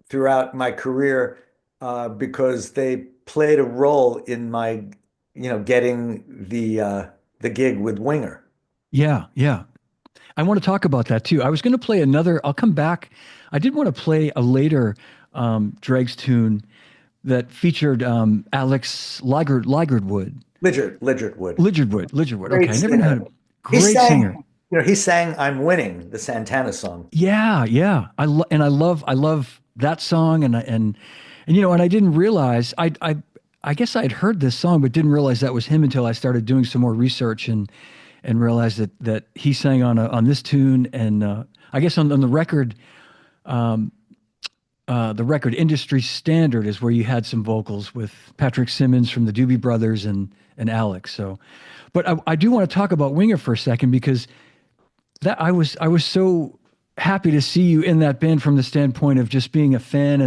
throughout my career because they played a role in my, getting the gig with Winger. Yeah, yeah. I want to talk about that too. I was going to play another. I'll come back. I did want to play a later Dregs tune that featured Alex Ligertwood. Lidgertwood, Lidgertwood. Okay, great I never knew how singer. to. He Great singer. sang, he sang "I'm Winning," the Santana song. Yeah, yeah. And I love that song and you know and I didn't realize I guess I'd heard this song but didn't realize that was him until I started doing some more research and realized that he sang on this tune and I guess on the record Industry Standard is where you had some vocals with Patrick Simmons from the Doobie Brothers and Alex. So, but I do want to talk about Winger for a second because that I was so happy to see you in that band from the standpoint of just being a fan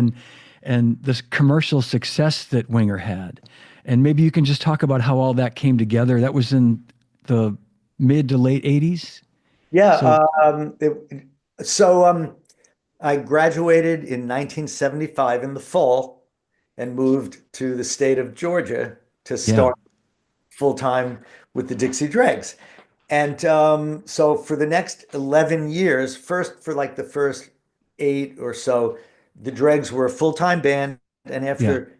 and this commercial success that Winger had. And maybe you can just talk about how all that came together. That was in the mid to late 80s. Yeah. So, So I graduated in 1975 in the fall and moved to the state of Georgia to yeah. start full time with the Dixie Dregs. And so for the next 11 years, first for like the first eight or so, the Dregs were a full-time band. And Yeah. after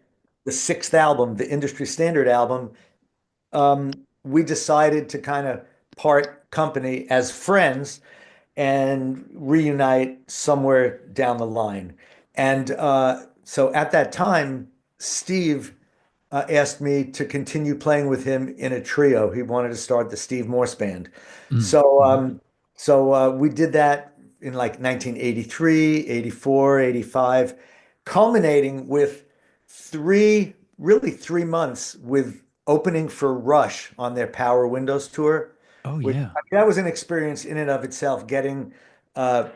the sixth album, the industry standard album, we decided to kind of part company as friends and reunite somewhere down the line. And so at that time, Steve asked me to continue playing with him in a trio. He wanted to start the Steve Morse Band. So, Mm-hmm. we did that in like 1983, 84, 85, culminating with really 3 months with opening for Rush on their Power Windows tour, Oh which yeah. I mean, that was an experience in and of itself, getting uh,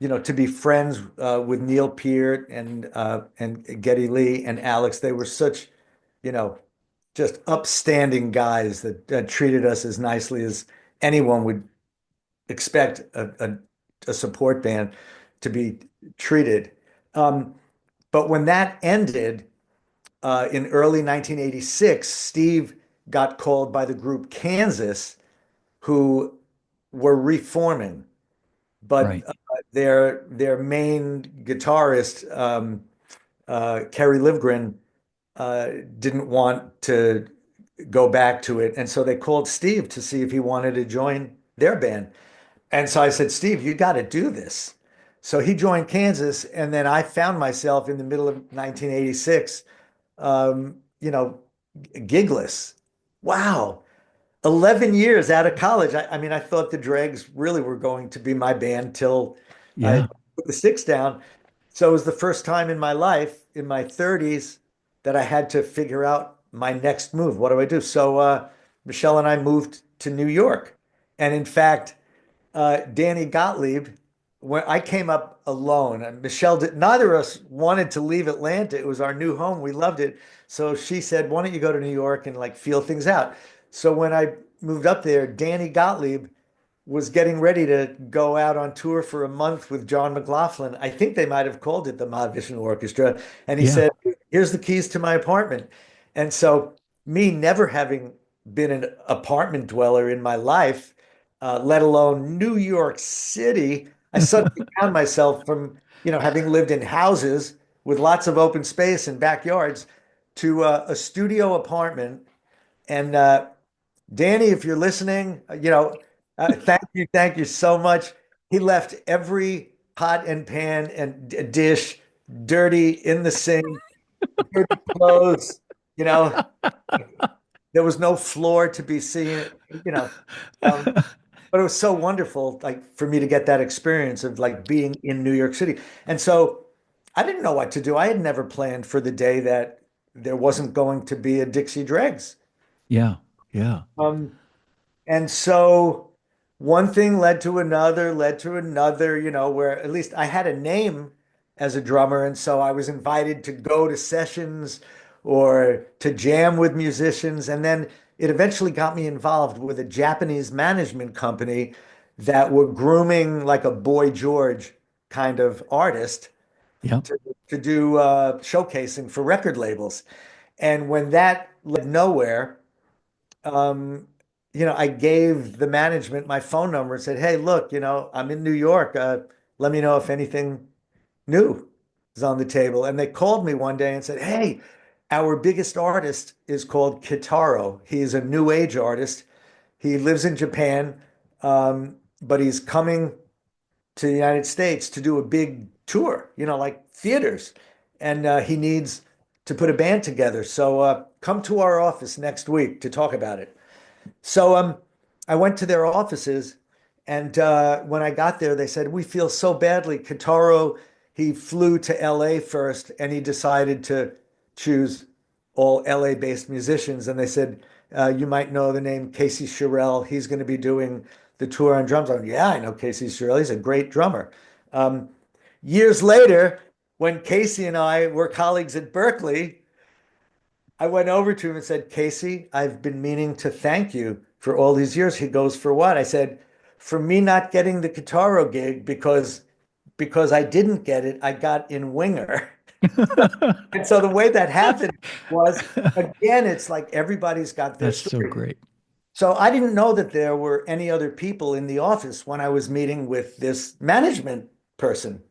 to be friends with Neil Peart and Geddy Lee and Alex. They were such, you know, just upstanding guys that treated us as nicely as anyone would expect a support band to be treated. Um, but when that ended in early 1986, Steve got called by the group Kansas, who were reforming, but Right. their main guitarist, Kerry Livgren, uh, didn't want to go back to it. And so they called Steve to see if he wanted to join their band. And so I said, Steve, you got to do this. So he joined Kansas. And then I found myself in the middle of 1986, um, you know, gigless. Wow. 11 years out of college. I mean, I thought the Dregs really were going to be my band till I Yeah. put the sticks down. So it was the first time in my life, in my 30s, that I had to figure out my next move. What do I do? So Michelle and I moved to New York. And in fact, Danny Gottlieb when I came up alone, and Michelle did, neither of us wanted to leave Atlanta. It was our new home. We loved it. So she said, why don't you go to New York and like feel things out? So when I moved up there, Danny Gottlieb was getting ready to go out on tour for a month with John McLaughlin. I think they might have called it the Mahavishnu Orchestra. And he Yeah. said, here's the keys to my apartment. And so, me never having been an apartment dweller in my life, let alone New York City, I suddenly found myself from, having lived in houses with lots of open space and backyards to a studio apartment. And Danny, if you're listening, thank you so much. He left every pot and pan and dish dirty in the sink, dirty clothes, you know, there was no floor to be seen, you know. Um, but it was so wonderful, like for me to get that experience of like being in New York City. And so I didn't know what to do. I had never planned for the day that there wasn't going to be a Dixie Dregs. Yeah. Yeah. Um, And so one thing led to another, where at least I had a name as a drummer. And so I was invited to go to sessions or to jam with musicians. And then it eventually got me involved with a Japanese management company that were grooming like a Boy George kind of artist Yeah. to, to do showcasing for record labels. And when that led nowhere, um, I gave the management my phone number and said, "Hey, look, I'm in New York. Let me know if anything new is on the table." And they called me one day and said, "Hey, our biggest artist is called Kitaro. He is a new age artist. He lives in Japan, but he's coming to the United States to do a big tour, like theaters, and he needs to put a band together. So come to our office next week to talk about it." So I went to their offices, and when I got there, they said, "We feel so badly. Kitaro, he flew to LA first, and he decided to choose all LA-based musicians." And they said, "You might know the name Casey Sherrill. He's going to be doing the tour on drums." I'm like, "Yeah, I know Casey Sherrill. He's a great drummer." Um, Years later, when Casey and I were colleagues at Berkeley, I went over to him and said, "Casey, I've been meaning to thank you for all these years." He goes, "For what?" I said, "For me not getting the Guitarro gig because I didn't get it. I got in Winger." And so the way that happened was, again, it's like everybody's got their That's so story. great. So I didn't know that there were any other people in the office when I was meeting with this management person.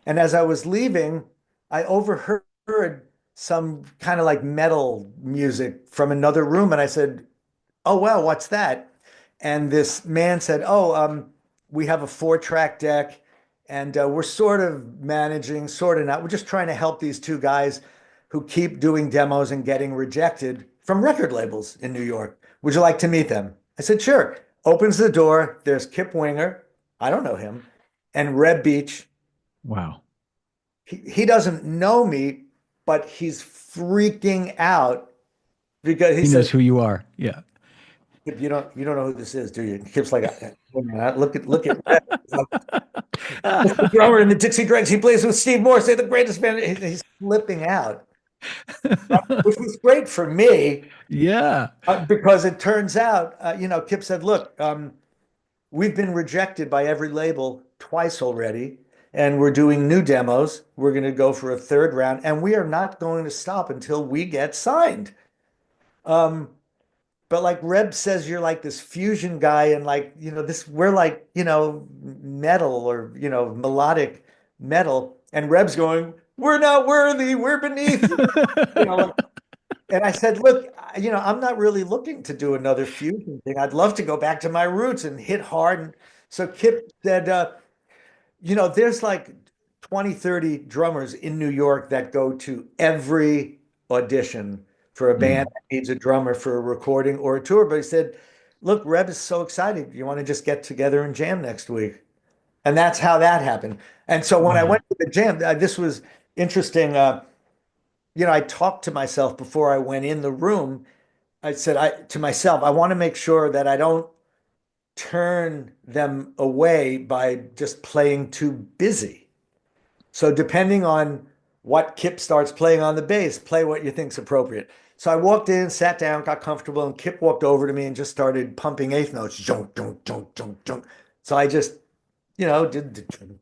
And as I was leaving, I overheard some kind of like metal music from another room. And I said, "Oh, well, what's that?" And this man said, "Oh, we have a 4-track deck and we're sort of managing, sort of not. We're just trying to help these two guys who keep doing demos and getting rejected from record labels in New York. Would you like to meet them?" I said, "Sure." Opens the door. There's Kip Winger. I don't know him. And Reb Beach. Wow. He doesn't know me, but he's freaking out because he He knows said, who you are. Yeah. "Kip, you don't know who this is, do you?" Kip's like, "Wait a minute, look at Red." He's like, "It's the drummer in the Dixie Dregs. He plays with Steve Morse. They're the greatest band." He's flipping out, which was great for me Yeah. because it turns out, Kip said, "Look, we've been rejected by every label twice already, and we're doing new demos. We're going to go for a third round, and we are not going to stop until we get signed." Um, but like Reb says, you're like this fusion guy, and like, this we're like, metal or melodic metal. And Reb's going, "We're not worthy, we're beneath you." Like, and I said, "Look, I'm not really looking to do another fusion thing. I'd love to go back to my roots and hit hard." And so Kip said, there's like 20, 30 drummers in New York that go to every audition for a band Mm. that needs a drummer for a recording or a tour. But he said, "Look, Reb is so excited. You want to just get together and jam next week?" And that's how that happened. And so when I Wow. went to the jam, this was interesting. I talked to myself before I went in the room. I said to myself, I want to make sure that I don't turn them away by just playing too busy. So depending on what Kip starts playing on the bass, play what you think's appropriate. So I walked in, sat down, got comfortable, and Kip walked over to me and just started pumping eighth notes. Junk, junk, junk, junk, junk. So I just, did the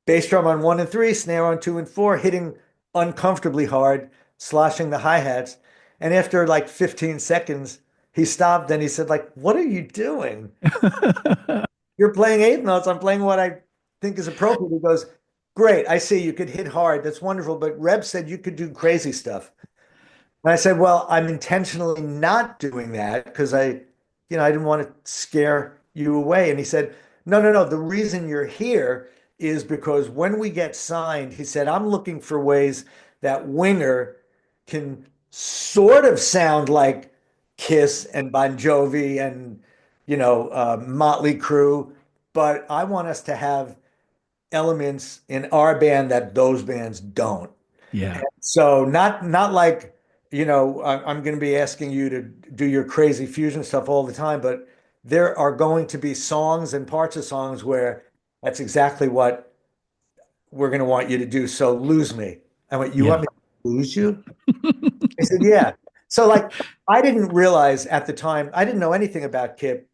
bass drum on one and three, snare on two and four, hitting uncomfortably hard, sloshing the hi-hats. And after like 15 seconds, he stopped and he said, like, what are you doing? You're playing eighth notes. I'm playing what I think is appropriate. He goes, great. I see you could hit hard. That's wonderful. But Reb said you could do crazy stuff. And I said, well, I'm intentionally not doing that because I didn't want to scare you away. And he said, no, no, no. The reason you're here is because when we get signed, he said, I'm looking for ways that Winger can sort of sound like Kiss and Bon Jovi and, Motley Crue, but I want us to have elements in our band that those bands don't. Yeah. So not like, I'm going to be asking you to do your crazy fusion stuff all the time, but there are going to be songs and parts of songs where that's exactly what we're going to want you to do. So lose me. I went, you want Yeah. me to lose you? I said, yeah. So like, I didn't realize at the time, I didn't know anything about Kip.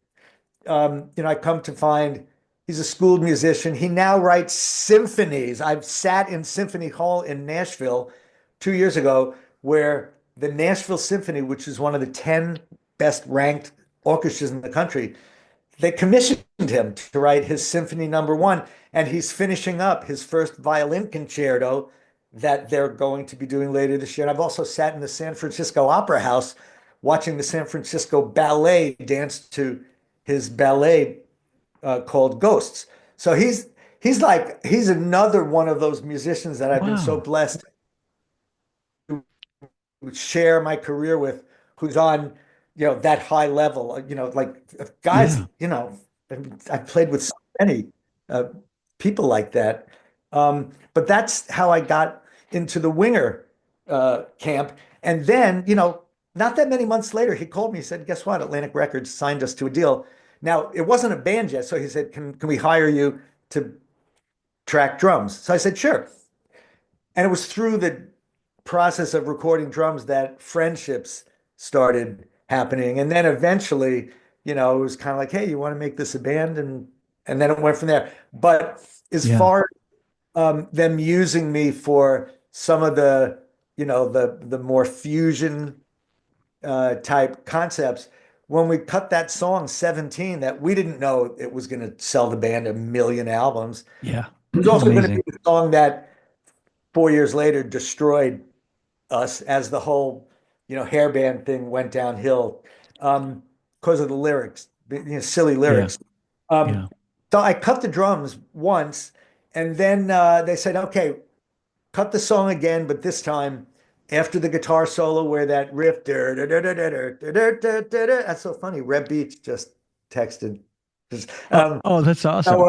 I come to find he's a schooled musician. He now writes symphonies. I've sat in Symphony Hall in Nashville 2 years ago, where the Nashville Symphony, which is one of the 10 best ranked orchestras in the country, they commissioned him to write his Symphony Number One, and he's finishing up his first violin concerto that they're going to be doing later this year. And I've also sat in the San Francisco Opera House watching the San Francisco Ballet dance to his ballet called Ghosts. So he's another one of those musicians that I've been so Wow. blessed share my career with, who's on, that high level, like guys, Yeah. I've played with so many uh, people like that. But that's how I got into the Winger camp. And then, not that many months later, he called me. He said, guess what? Atlantic Records signed us to a deal. Now, it wasn't a band yet. So he said, can we hire you to track drums? So I said, sure. And it was through the process of recording drums that friendships started happening. And then eventually, it was kind of like, hey, you want to make this a band? And then it went from there. But as Yeah. far them using me for some of the, the more fusion type concepts, when we cut that song 17, that we didn't know it was going to sell the band a million albums. Yeah. It was also going to be Amazing. the song that 4 years later destroyed us as the whole, hairband thing went downhill because of the lyrics, silly Yeah. lyrics. Um, Yeah. so I cut the drums once, and then they said, okay, cut the song again, but this time after the guitar solo where that riff, that's so funny. Reb Beach just texted. Oh, Um, oh, that's awesome. so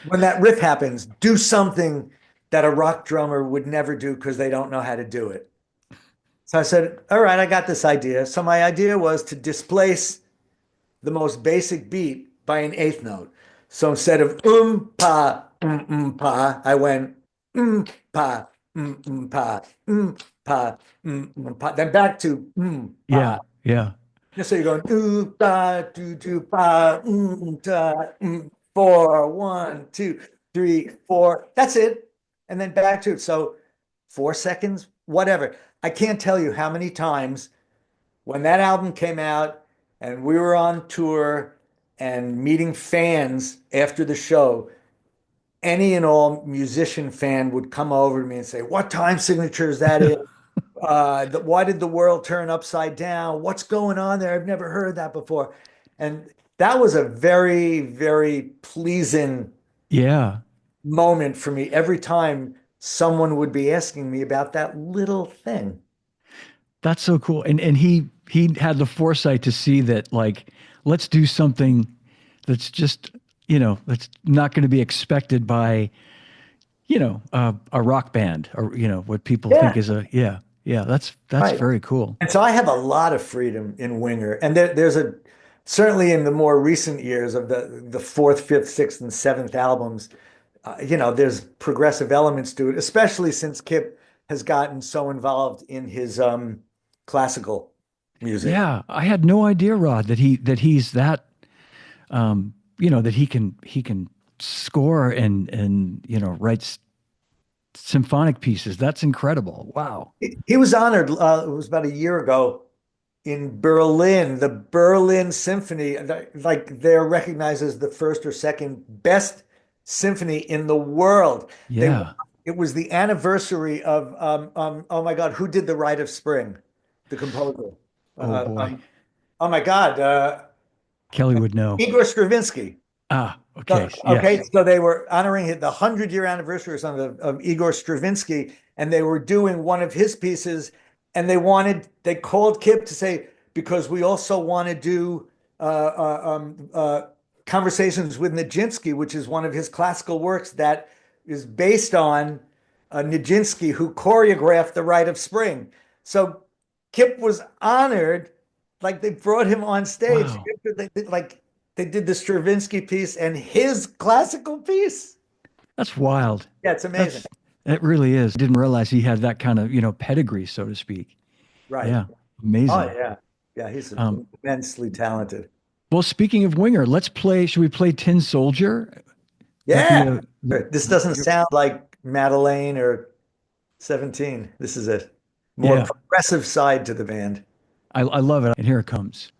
when that riff happens, do something that a rock drummer would never do because they don't know how to do it. So I said, all right, I got this idea. So my idea was to displace the most basic beat by an eighth note. So instead of pa, I went pa, pa, pa, pa, then back to Yeah. pa. Yeah. So you're going da do pa da 4 1 2 3 4. That's it, and then back to it. So 4 seconds, whatever. I can't tell you how many times when that album came out and we were on tour and meeting fans after the show, any and all musician fan would come over to me and say, what time signature is that in? Why did the world turn upside down? What's going on there? I've never heard that before. And that was a very, very pleasing Yeah. moment for me every time someone would be asking me about that little thing. That's so cool. And he had the foresight to see that, like, let's do something that's just, that's not going to be expected by, a rock band, or what people think Yeah. is a, yeah. Yeah, that's Right. very cool. And so I have a lot of freedom in Winger. And there's a certainly in the more recent years of the fourth, fifth, sixth, and seventh albums, there's progressive elements to it, especially since Kip has gotten so involved in his classical music. Yeah, I had no idea, Rod, that he's that that he can score and writes symphonic pieces. That's incredible. Wow. He was honored, it was about a year ago in Berlin, the Berlin Symphony, like they're recognized as the first or second best symphony in the world. They Yeah. It was the anniversary of oh my God, who did The Rite of Spring? The composer. Oh Uh, boy. um, oh my God, Kelly would know. Igor Stravinsky. Ah, okay. So, Yes. okay, so they were honoring the 100-year anniversary or something of Igor Stravinsky, and they were doing one of his pieces, and they called Kip to say, because we also want to do Conversations with Nijinsky, which is one of his classical works that is based on Nijinsky, who choreographed The Rite of Spring. So Kip was honored, like they brought him on stage, Wow. like they did the Stravinsky piece and his classical piece. That's wild. Yeah, it's amazing. That's it really is. Didn't realize he had that kind of, pedigree, so to speak. Right. Yeah. Oh, Amazing. yeah. Yeah, he's Um, immensely talented. well, speaking of Winger, should we play Tin Soldier? That be Yeah. a This doesn't sound like Madeleine or 17. This is a more yeah. progressive side to the band. I love it. And here it comes.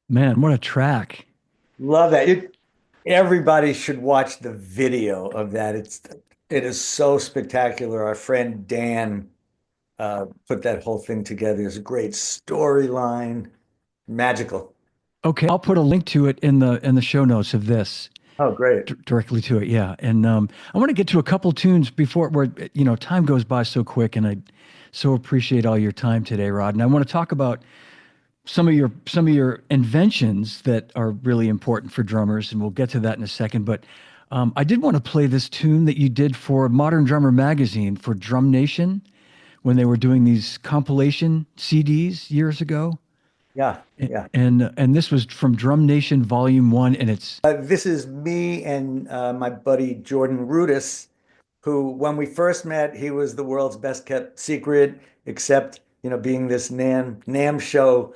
Man, what a track. Love that. Everybody should watch the video of that. it is so spectacular. Our friend Dan put that whole thing together. There's a great storyline, magical. Okay, I'll put a link to it in the show notes of this Oh, great. directly to it. Yeah, and I want to get to a couple tunes before where time goes by so quick, and I so appreciate all your time today, Rod. And I want to talk about some of your inventions that are really important for drummers, and we'll get to that in a second. But I did want to play this tune that you did for Modern Drummer magazine for Drum Nation when they were doing these compilation CDs years ago. Yeah, yeah. And this was from Drum Nation Volume One, and it's This is me and my buddy Jordan Rudis, who, when we first met, he was the world's best kept secret, except, being this NAM show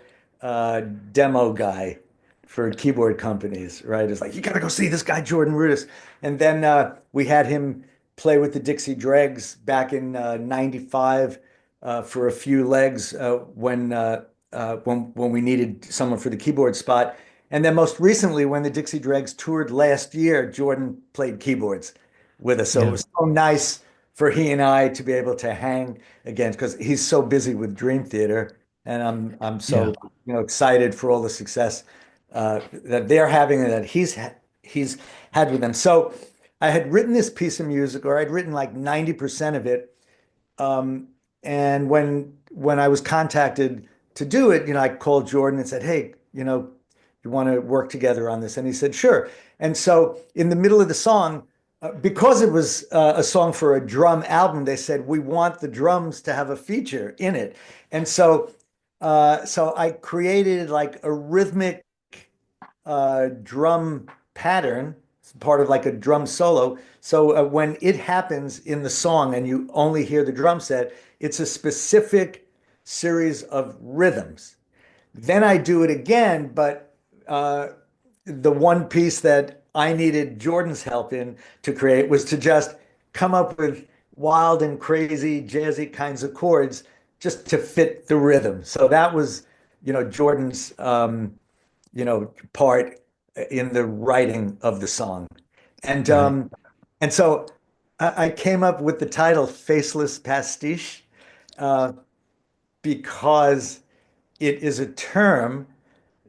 demo guy for keyboard companies, right? It's like, you got to go see this guy, Jordan Rudis. And then we had him play with the Dixie Dregs back in '95 for a few legs when we needed someone for the keyboard spot. And then most recently, when the Dixie Dregs toured last year, Jordan played keyboards with us. So it yeah, was so nice for he and I to be able to hang again because he's so busy with Dream Theater, and I'm yeah. so excited for all the success that they're having and that he's had with them. So I had written this piece of music, or I'd written like 90% of it, um, and when I was contacted to do it, I called Jordan and said, "Hey, you want to work together on this?" And he said, "Sure." And so in the middle of the song, because it was a song for a drum album, they said, "We want the drums to have a feature in it." And so I created like a rhythmic drum pattern. It's part of like a drum solo. So when it happens in the song and you only hear the drum set, it's a specific series of rhythms. Then I do it again, but the one piece that I needed Jordan's help in to create was to just come up with wild and crazy jazzy kinds of chords just to fit the rhythm. So that was, Jordan's part in the writing of the song. And Right. so I came up with the title Faceless Pastiche uh, because it is a term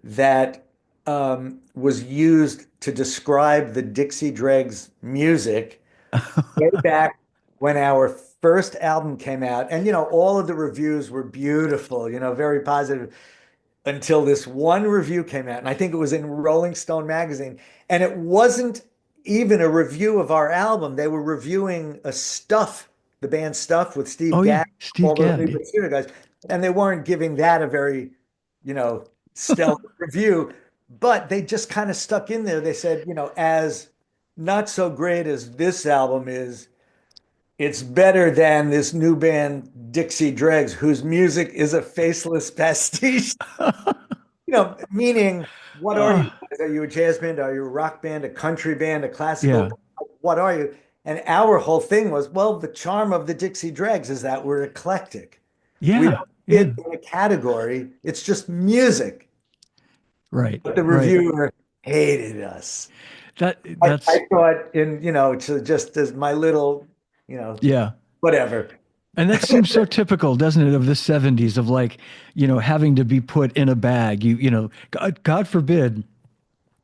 that was used to describe the Dixie Dregs music way back when our first album came out. And, all of the reviews were beautiful, very positive until this one review came out. And I think it was in Rolling Stone magazine. And it wasn't even a review of our album. They were reviewing the band Stuff with Steve Oh yeah, Gadd, Steve all the Gadd. lead singer guys. And they weren't giving that a very, stellar review, but they just kind of stuck in there. They said, as not so great as this album is, it's better than this new band, Dixie Dregs, whose music is a faceless pastiche. Meaning, what are you Oh, guys? Are you a jazz band? Are you a rock band, a country band, a classical? yeah, What are you? And our whole thing was, well, the charm of the Dixie Dregs is that we're eclectic. We yeah, don't yeah. fit in a category. It's just music. Right, But the right. reviewer hated us. That I that's thought to just as my little, you know, yeah. whatever. And that seems so typical, doesn't it, of the 70s of like, having to be put in a bag. God forbid,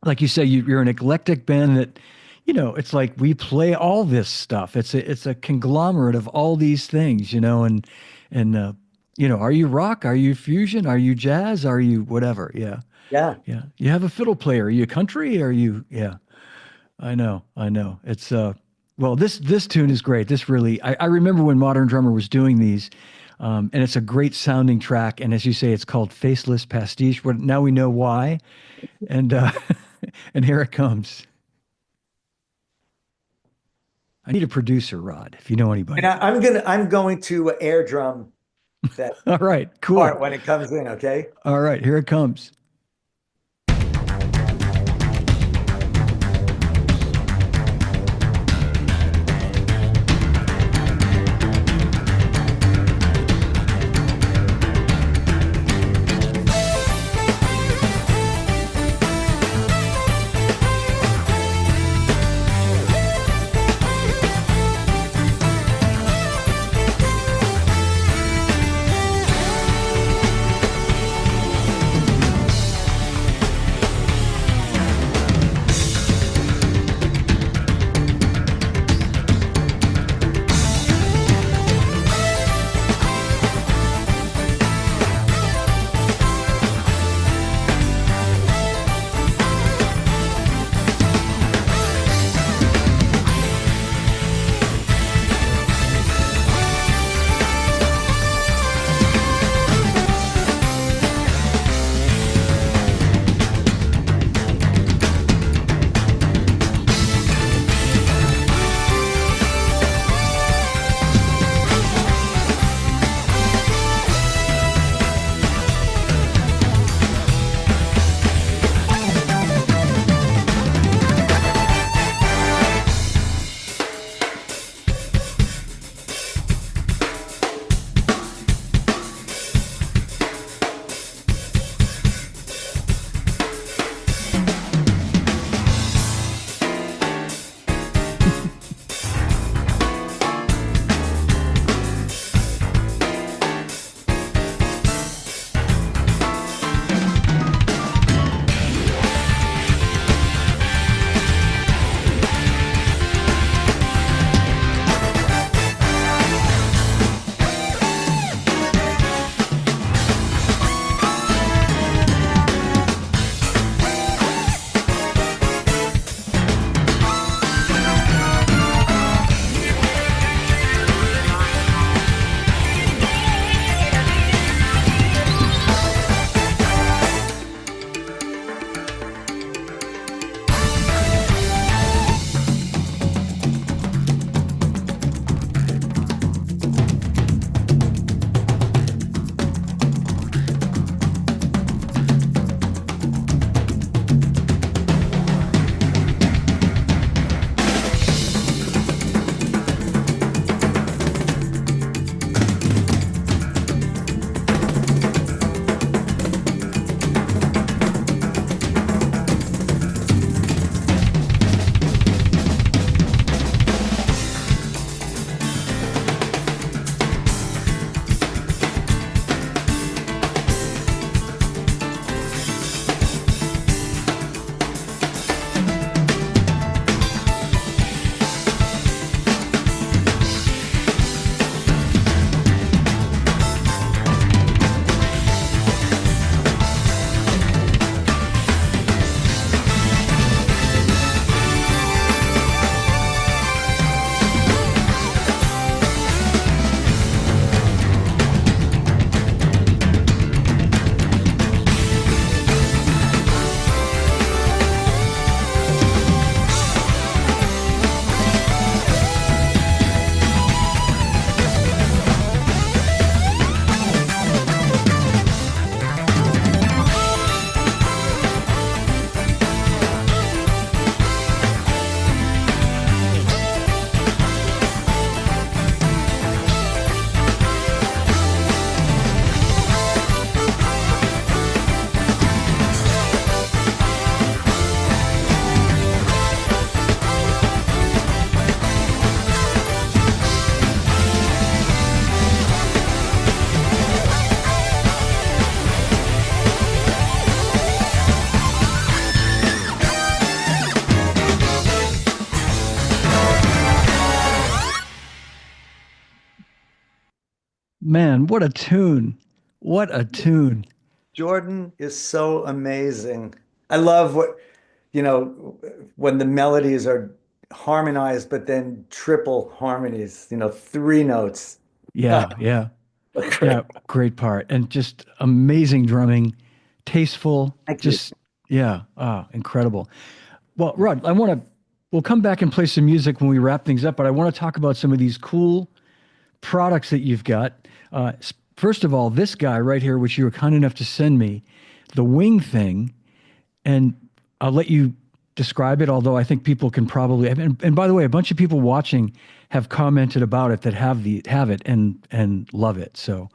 like you say, you're an eclectic band that, it's like we play all this stuff. It's a conglomerate of all these things, and are you rock? Are you fusion? Are you jazz? Are you whatever? Yeah. Yeah. Yeah. You have a fiddle player. Are you country? Are you yeah. I know, I know. It's well, this tune is great. This really, I remember when Modern Drummer was doing these, and it's a great sounding track. And as you say, it's called Faceless Pastiche. Now we know why, and and here it comes. I need a producer, Rod, if you know And anybody. I'm going to air drum that All right, part cool. when it comes in, okay? All right, here it comes. man, what a tune. What a tune. Jordan is so amazing. I love you know, when the melodies are harmonized, but then triple harmonies, three notes. Ah, Yeah, yeah. great. Yeah, great part. And just amazing drumming, tasteful, Thank you. just yeah, incredible. Well, Rod, we'll come back and play some music when we wrap things up, but I want to talk about some of these cool products that you've got. First of all, this guy right here, which you were kind enough to send me, the wing thing, and I'll let you describe it, although I think people can probably, and by the way, a bunch of people watching have commented about it that have it and love it. So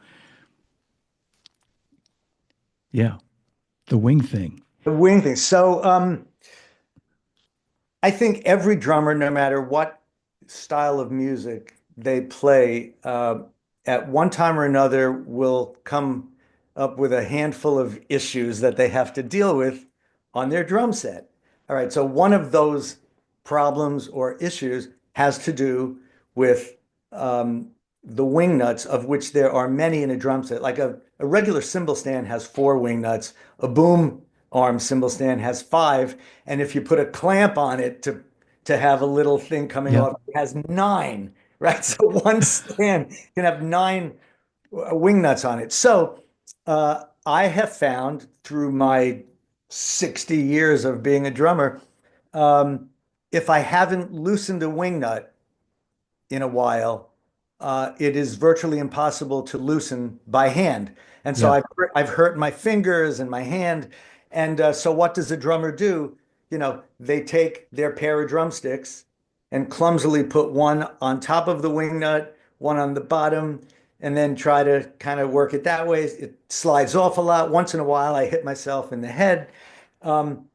yeah, the wing thing. The wing thing. So, I think every drummer, no matter what style of music they play, at one time or another will come up with a handful of issues that they have to deal with on their drum set. All right, so one of those problems or issues has to do with the wing nuts, of which there are many in a drum set. Like a regular cymbal stand has four wing nuts, a boom arm cymbal stand has five, and if you put a clamp on it to have a little thing coming Yep. off, it has nine, right? So one stand can have nine wing nuts on it. So I have found through my 60 years of being a drummer, um, if I haven't loosened a wing nut in a while, it is virtually impossible to loosen by hand. And so Yep. I've hurt my fingers and my hand. And so what does a drummer do? They take their pair of drumsticks and clumsily put one on top of the wing nut, one on the bottom, and then try to kind of work it that way. It slides off a lot. Once in a while, I hit myself in the head. Um,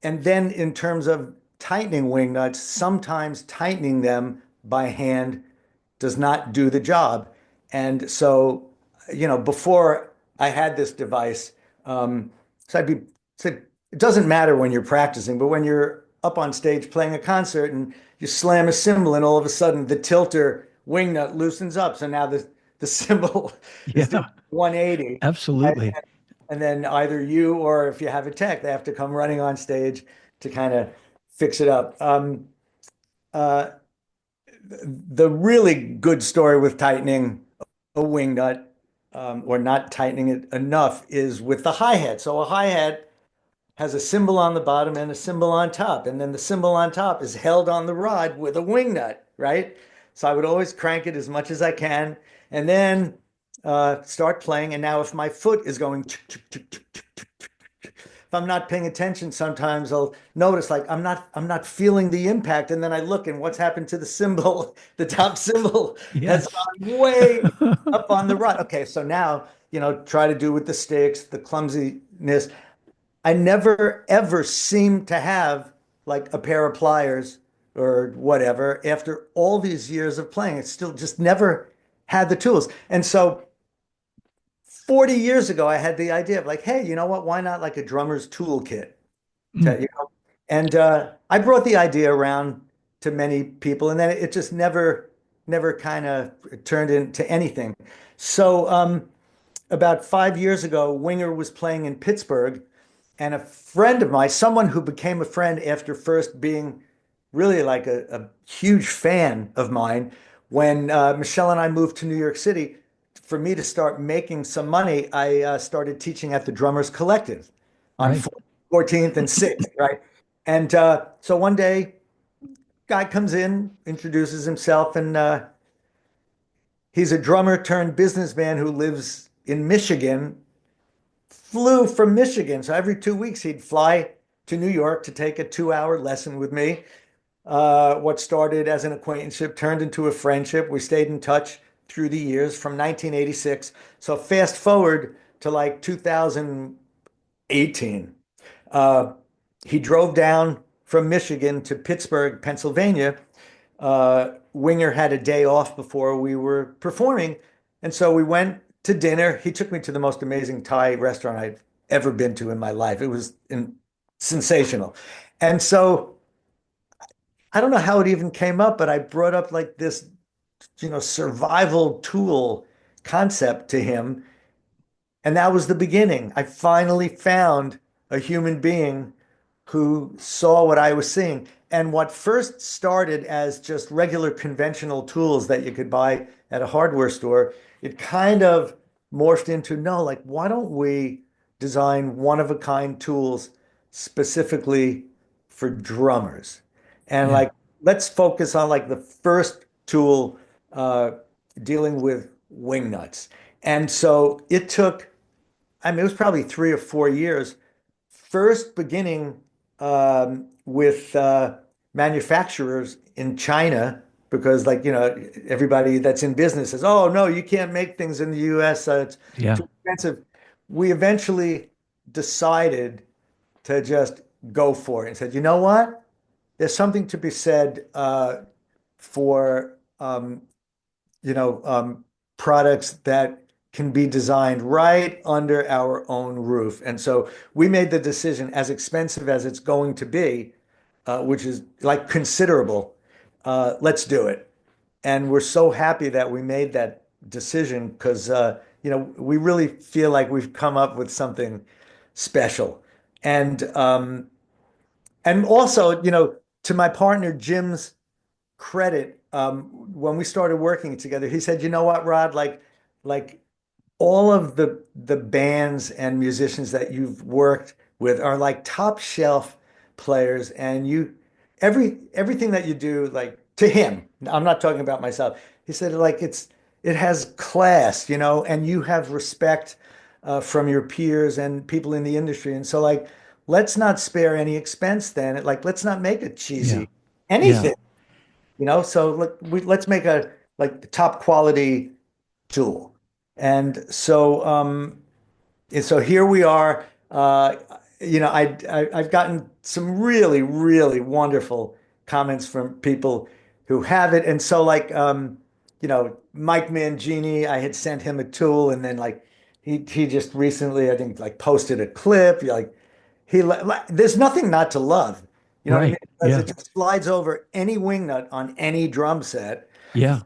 and then in terms of tightening wing nuts, sometimes tightening them by hand does not do the job. And so, before I had this device, so I'd be, so it doesn't matter when you're practicing, but when you're up on stage playing a concert and you slam a cymbal and all of a sudden the tilter wing nut loosens up. So now the cymbal is doing Yeah, 180. Right? absolutely. And then either you or if you have a tech, they have to come running on stage to kind of fix it up. Uh, the really good story with tightening a wing nut or not tightening it enough is with the hi-hat. So a hi-hat has a cymbal on the bottom and a cymbal on top, and then the cymbal on top is held on the rod with a wing nut, right? So I would always crank it as much as I can, and then start playing. And now if my foot is going if I'm not paying attention, sometimes I'll notice like I'm not feeling the impact, and then I look and what's happened to the cymbal? The top cymbal has Yes. gone way up on the rut. Okay, so now try to do with the sticks, the clumsiness. I never ever seem to have like a pair of pliers or whatever after all these years of playing. It's still just never had the tools, and so 40 years ago, I had the idea of like, hey, you know what? Why not like a drummer's toolkit? Mm. And I brought the idea around to many people, and then it just never kind of turned into anything. So about 5 years ago, Winger was playing in Pittsburgh, and a friend of mine, someone who became a friend after first being really like a huge fan of mine, when Michelle and I moved to New York City, for me to start making some money, I started teaching at the Drummers Collective on Right. 14th and 6th, right? And so one day, guy comes in, introduces himself, and he's a drummer turned businessman who lives in Michigan, flew from Michigan. So every 2 weeks, he'd fly to New York to take a 2 hour lesson with me. What started as an acquaintanceship turned into a friendship. We stayed in touch through the years from 1986. So fast forward to like 2018. Uh, he drove down from Michigan to Pittsburgh, Pennsylvania. Winger had a day off before we were performing. And so we went to dinner. He took me to the most amazing Thai restaurant I've ever been to in my life. It was sensational. And so I don't know how it even came up, but I brought up like this, survival tool concept to him. And that was the beginning. I finally found a human being who saw what I was seeing. And what first started as just regular conventional tools that you could buy at a hardware store, it kind of morphed into no, like, why don't we design one of a kind tools specifically for drummers? And Yeah. like, let's focus on like the first tool uh, dealing with wing nuts. And so it took, I mean, it was probably 3 or 4 years, first beginning with manufacturers in China, because, like, everybody that's in business says, oh, no, you can't make things in the US, it's Yeah. too expensive. We eventually decided to just go for it and said, you know what? There's something to be said for products that can be designed right under our own roof. And so we made the decision, as expensive as it's going to be, which is like considerable, let's do it. And we're so happy that we made that decision because, we really feel like we've come up with something special. And also, to my partner Jim's credit, when we started working together, he said, "You know what, Rod? Like all of the bands and musicians that you've worked with are like top shelf players, and everything that you do, like to him, I'm not talking about myself. He said, like it has class, and you have respect from your peers and people in the industry, and so like." Let's not spare any expense then. Like, let's not make it Yeah. cheesy. Yeah. Anything. So let's make a like top quality tool. And so here we are. I've gotten some really, really wonderful comments from people who have it. And so Mike Mangini, I had sent him a tool, and then like he just recently, I think, like posted a clip. Like there's nothing not to love. You know what I mean? Right. Because Yeah. it just slides over any wing nut on any drum set, Yeah.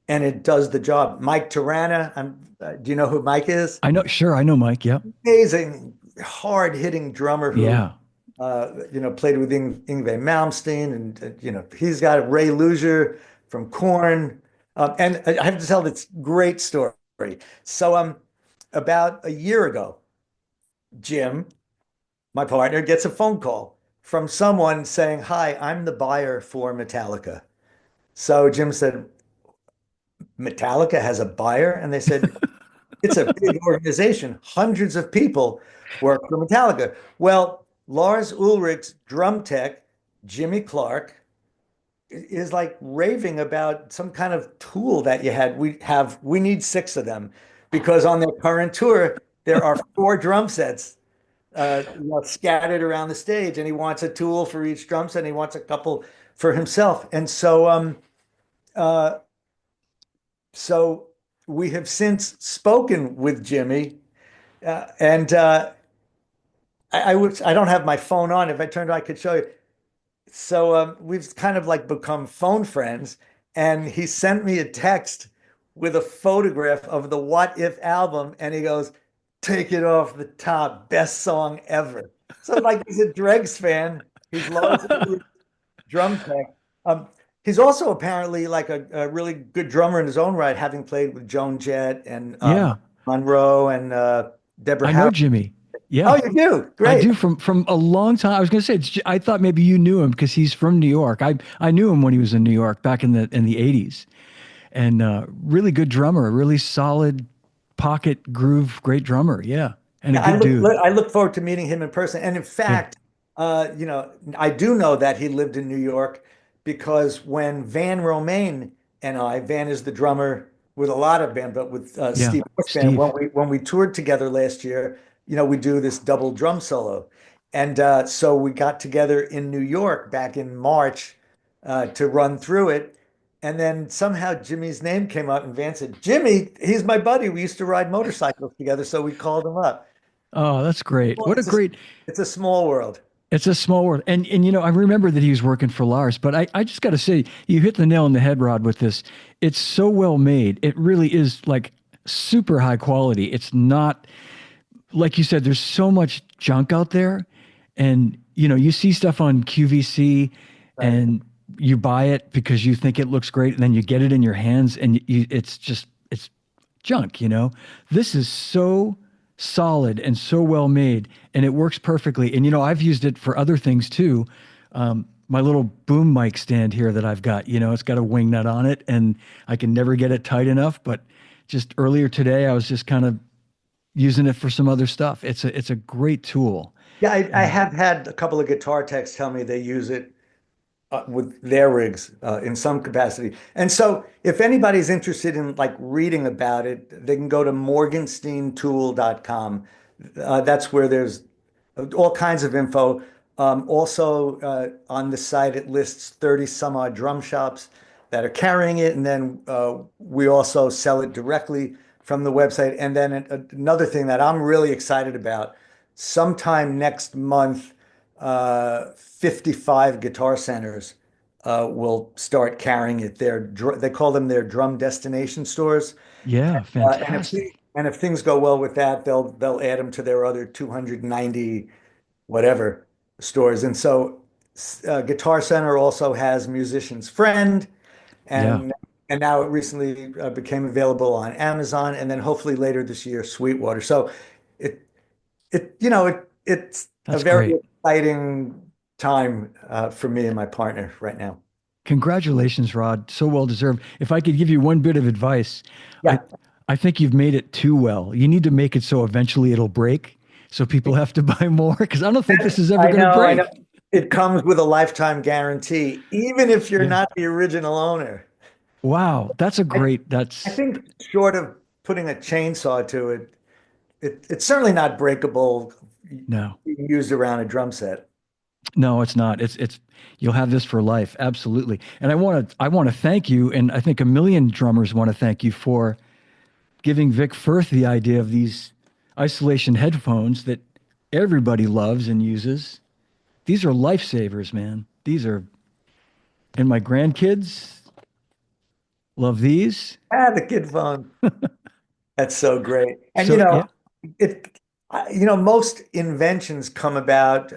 and it does the job. Mike Tirana, do you know who Mike is? I know. Sure. I know, Mike. Yep. Amazing, hard-hitting drummer who, Yeah. played with Yngwie Malmsteen, and he's got Ray Luzier from Korn, and I have to tell this great story. So, about a year ago, Jim, my partner, gets a phone call from someone saying, "Hi, I'm the buyer for Metallica." So Jim said, "Metallica has a buyer?" And they said, it's a big organization. Hundreds of people work for Metallica. Well, Lars Ulrich's drum tech, Jimmy Clark, is like raving about some kind of tool that you had. We need six of them because on their current tour, there are four drum sets scattered around the stage, and he wants a tool for each drum set, and he wants a couple for himself. And uh, so we have since spoken with Jimmy. And I don't have my phone on. If I turned on, I could show you. So we've kind of like become phone friends. And he sent me a text with a photograph of the What If album. And he goes, take it off the top. Best song ever. So like he's a Dregs fan. He's Lars Ulrich's drum tech. Um, he's also apparently like a really good drummer in his own right, having played with Joan Jett and Yeah. Monroe and Deborah I know Harris. Jimmy. Oh, Yeah. you do? I Great. do from a long time. I was going to say I thought maybe you knew him because he's from New York. I knew him when he was in New York back in the 80s. And really good drummer, really solid pocket groove, great drummer. Yeah. And a Yeah, I good look, dude. I look forward to meeting him in person. And in Yeah. fact, I do know that he lived in New York because when Van Romain and Van is the drummer with a lot of band, but with Yeah. Steve Mark's band, when Steve. we toured together last year, we do this double drum solo. And so we got together in New York back in March to run through it. And then somehow Jimmy's name came up, and Van said, Jimmy, he's my buddy. We used to ride motorcycles together. So we called him up. Oh, that's great. Well, What a great it's a small world. It's a small world. And I remember that he was working for Lars, but I just got to say, you hit the nail on the head, Rod, with this. It's so well made. It really is like super high quality. It's not like you said, there's so much junk out there. And you see stuff on QVC Right. and you buy it because you think it looks great, and then you get it in your hands and it's junk. This is so solid and so well made, and it works perfectly. And I've used it for other things too. My little boom mic stand here that I've got, it's got a wing nut on it, and I can never get it tight enough. But just earlier today, I was just kind of using it for some other stuff. It's a great tool. Yeah, I And have had a couple of guitar techs tell me they use it with their rigs in some capacity. And so if anybody's interested in like reading about it, they can go to morgensteintool.com. That's where there's all kinds of info. Also, on the site, it lists 30 some odd drum shops that are carrying it. And then we also sell it directly from the website. And then another thing that I'm really excited about, sometime next month, 55 guitar centers will start carrying it. They call them their drum destination stores. yeah, And if fantastic. things go well with that, they'll add them to their other 290 whatever stores. And so Guitar Center also has Musician's Friend, Yeah, and now it recently became available on Amazon, and then hopefully later this year, Sweetwater. So it it's a that's very great. exciting time for me and my partner right now. Congratulations, Rod. So well deserved. If I could give you one bit of advice, I Yeah, I think you've made it too well. You need to make it so eventually it'll break, so people have to buy more, because I don't think this is ever I going to know, I know. break. It comes with a lifetime guarantee, even if you're Yeah. not the original owner. Wow, that's a I, great. I That's think short of putting a chainsaw to it, it's certainly not breakable no, being used around a drum set. no, it's not. It's you'll have this for life, absolutely. And I want to thank you, and I think a million drummers want to thank you for giving Vic Firth the idea of these isolation headphones that everybody loves and uses. These are lifesavers, man. These are, and my grandkids love these. Ah, the kid phone. That's so great. And So yeah, it, most inventions come about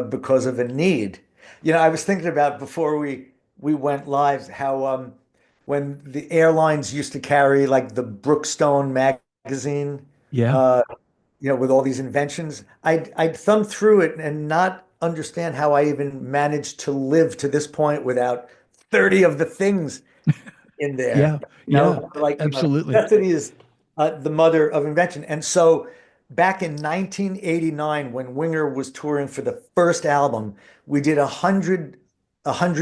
because of a need. I was thinking about before we went live how when the airlines used to carry like the Brookstone magazine, yeah, uh, with all these inventions, I'd thumb through it and not understand how I even managed to live to this point without 30 of the things in there. yeah, yeah, Like, absolutely. necessity is the mother of invention. And so back in 1989, when Winger was touring for the first album, we did a hundred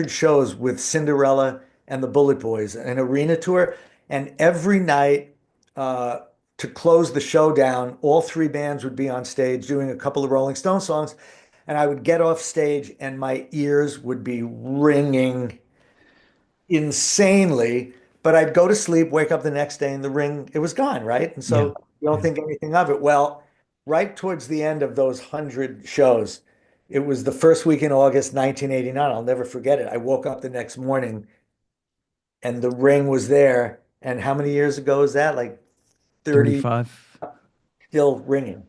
shows with Cinderella and the Bullet Boys, an arena tour. And every night, uh, to close the show down, all three bands would be on stage doing a couple of Rolling Stone songs. And I would get off stage and my ears would be ringing insanely, but I'd go to sleep, wake up the next day, and the ring, it was gone, right? And Yeah, so you don't yeah. think anything of it. Well, right towards the end of those 100 shows, it was the first week in August 1989. I'll never forget it. I woke up the next morning and the ring was there. And how many years ago is that? Like 30, 35. still ringing.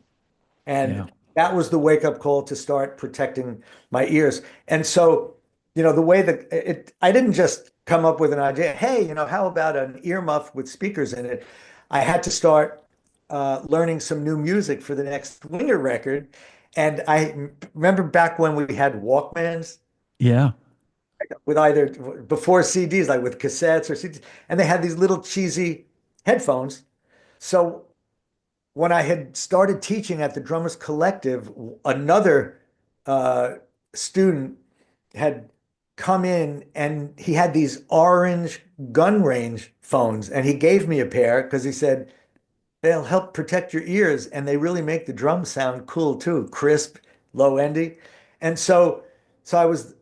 Yeah, And that was the wake up call to start protecting my ears. And so, the way that I didn't just come up with an idea, hey, how about an earmuff with speakers in it? I had to start learning some new music for the next Winger record. And I remember back when we had Walkmans yeah, with either before CDs, like with cassettes or CDs, and they had these little cheesy headphones. So when I had started teaching at the Drummers Collective, another uh, student had come in and he had these orange gun range phones, and he gave me a pair because he said they'll help protect your ears and they really make the drums sound cool too, crisp, low endy. And so I was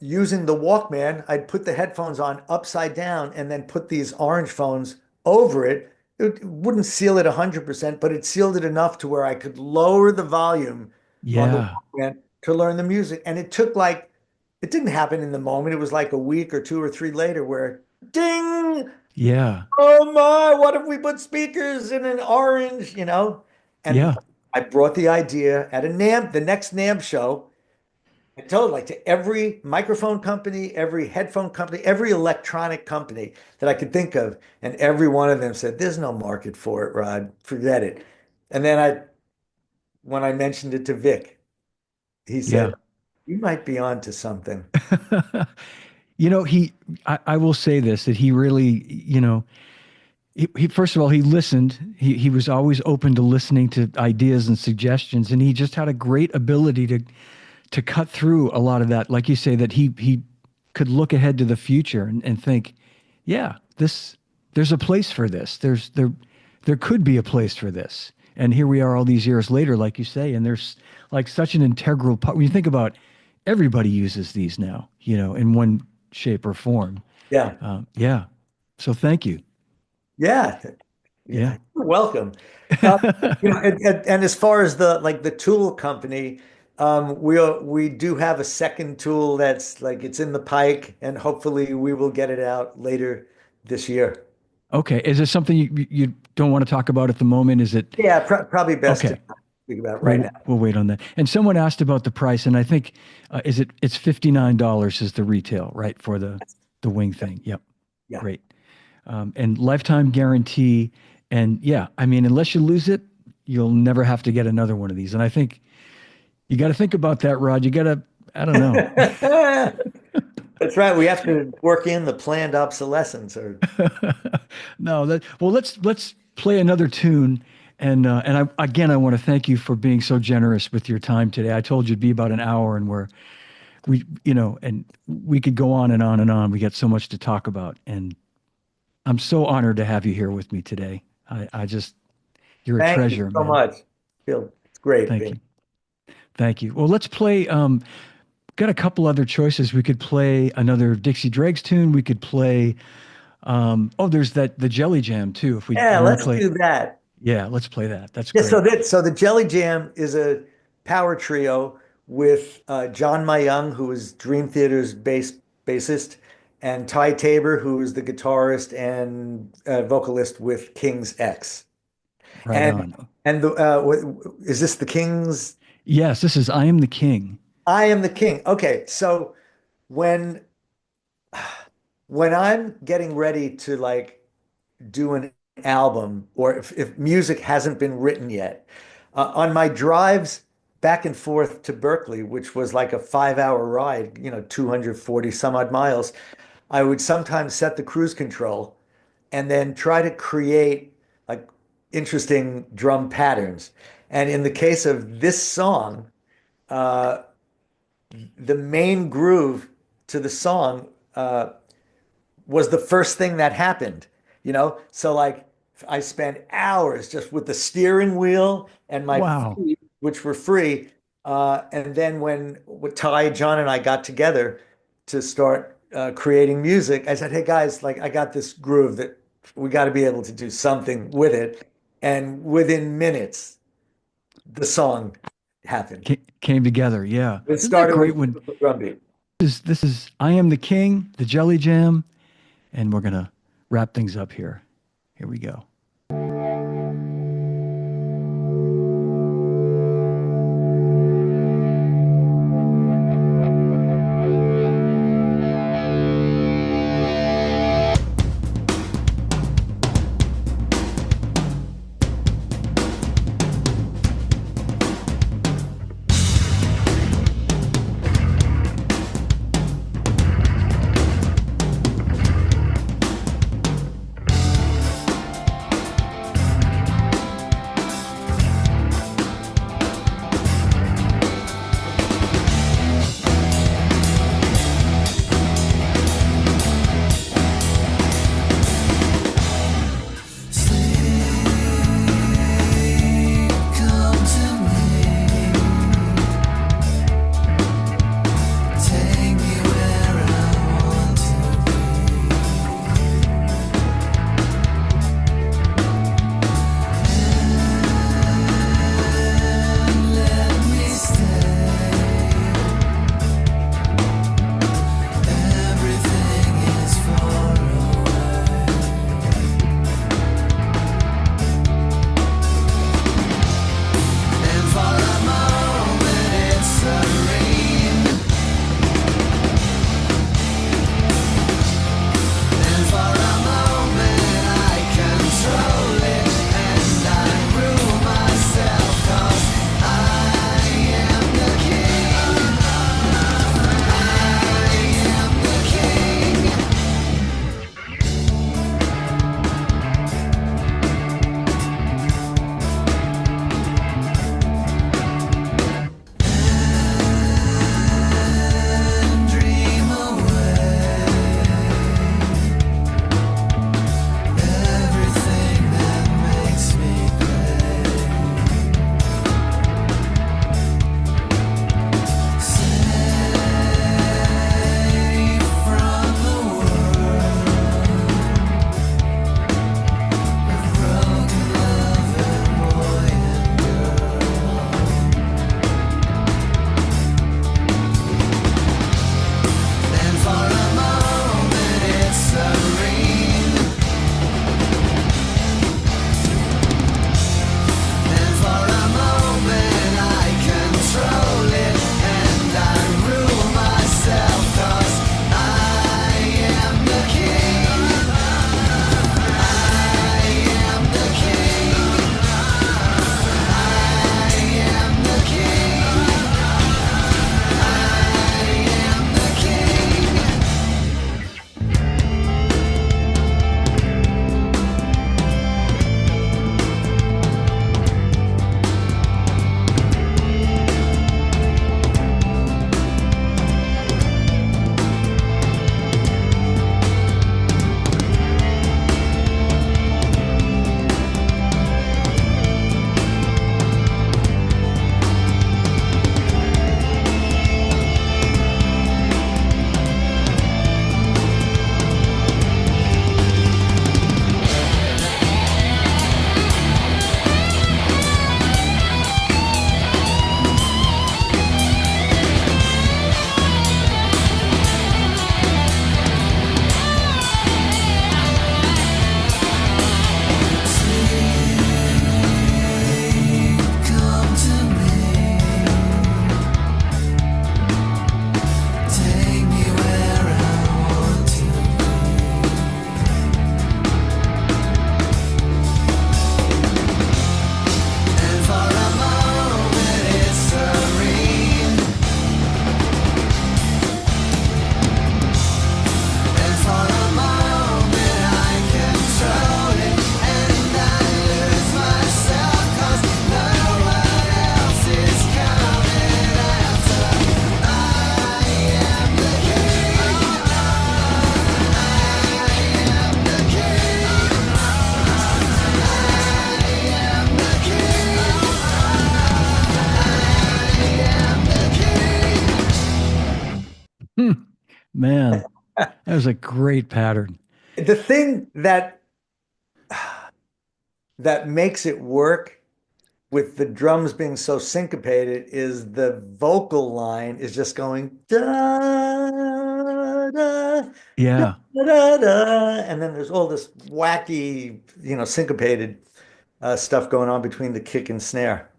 using the Walkman. I'd put the headphones on upside down and then put these orange phones over it. It wouldn't seal it 100%, but it sealed it enough to where I could lower the volume on the yeah. Walkman to learn the music. And it took like, it didn't happen in the moment. It was like a week or two or three later where ding, Yeah. oh my, what if we put speakers in an orange, you know? And Yeah. I brought the idea at a NAMM, the next NAMM show. I told like to every microphone company, every headphone company, every electronic company that I could think of. And every one of them said, there's no market for it, Rod. Forget it. And then when I mentioned it to Vic, he said, Yeah. you might be on to something. I will say this, that he really, he first of all, he listened. He was always open to listening to ideas and suggestions. And he just had a great ability to cut through a lot of that. Like you say, that he could look ahead to the future and think, yeah, there's a place for this. There could be a place for this. And here we are all these years later, like you say, and there's like such an integral part. When you think about, everybody uses these now, in one shape or form. Yeah. Yeah. So thank you. Yeah. Yeah. Yeah. You're welcome. Uh, and as far as the tool company, we do have a second tool that's like it's in the pike, and hopefully we will get it out later this year. Okay. Is there something you don't want to talk about at the moment? Is it Yeah, probably best to okay? not speak about it right We'll now. we'll wait on that. And someone asked about the price, and I think it's $59 is the retail, right, for the wing thing. Yep. Yeah. Great. And lifetime guarantee. And yeah, I mean, unless you lose it, you'll never have to get another one of these. And I think you got to think about that, Rod. You got to, I don't know. That's right. We have to work in the planned obsolescence or No, well, let's play another tune. And I want to thank you for being so generous with your time today. I told you it'd be about an hour, and and we could go on and on and on. We got so much to talk about, and I'm so honored to have you here with me today. I just, you're a thank you treasure, so man. much. Phil, it's great Thank being. you. Thank you. Well, let's play. Got a couple other choices. We could play another Dixie Dregs tune. We could play. There's the Jelly Jam too. If Yeah, you want to let's play, do that. yeah, let's play that. That's Yeah, so great. the Jelly Jam is a power trio with John Mayung, who is Dream Theater's bassist, and Ty Tabor, who is the guitarist and vocalist with King's X. Right And on. is this the King's? Yes, this is I Am the King. I am the King. Okay, so when when I'm getting ready to like do an album or if music hasn't been written yet. On my drives back and forth to Berkeley, which was like a 5 hour ride, 240 some odd miles, I would sometimes set the cruise control and then try to create like interesting drum patterns. And in the case of this song, uh, the main groove to the song was the first thing that happened, So like I spent hours just with the steering wheel and my Wow. feet, which were free. And then when Ty, John, and I got together to start creating music, I said, "Hey guys, like I got this groove that we got to be able to do something with it." And within minutes, the song happened. Came together. Yeah. It Isn't that started with great when the drum beat. this is I Am the King, the Jelly Jam, and we're gonna wrap things up here. Here we go. Man, that was a great pattern. The thing that makes it work with the drums being so syncopated is the vocal line is just going da da da Yeah. da da, and then there's all this wacky, syncopated stuff going on between the kick and snare.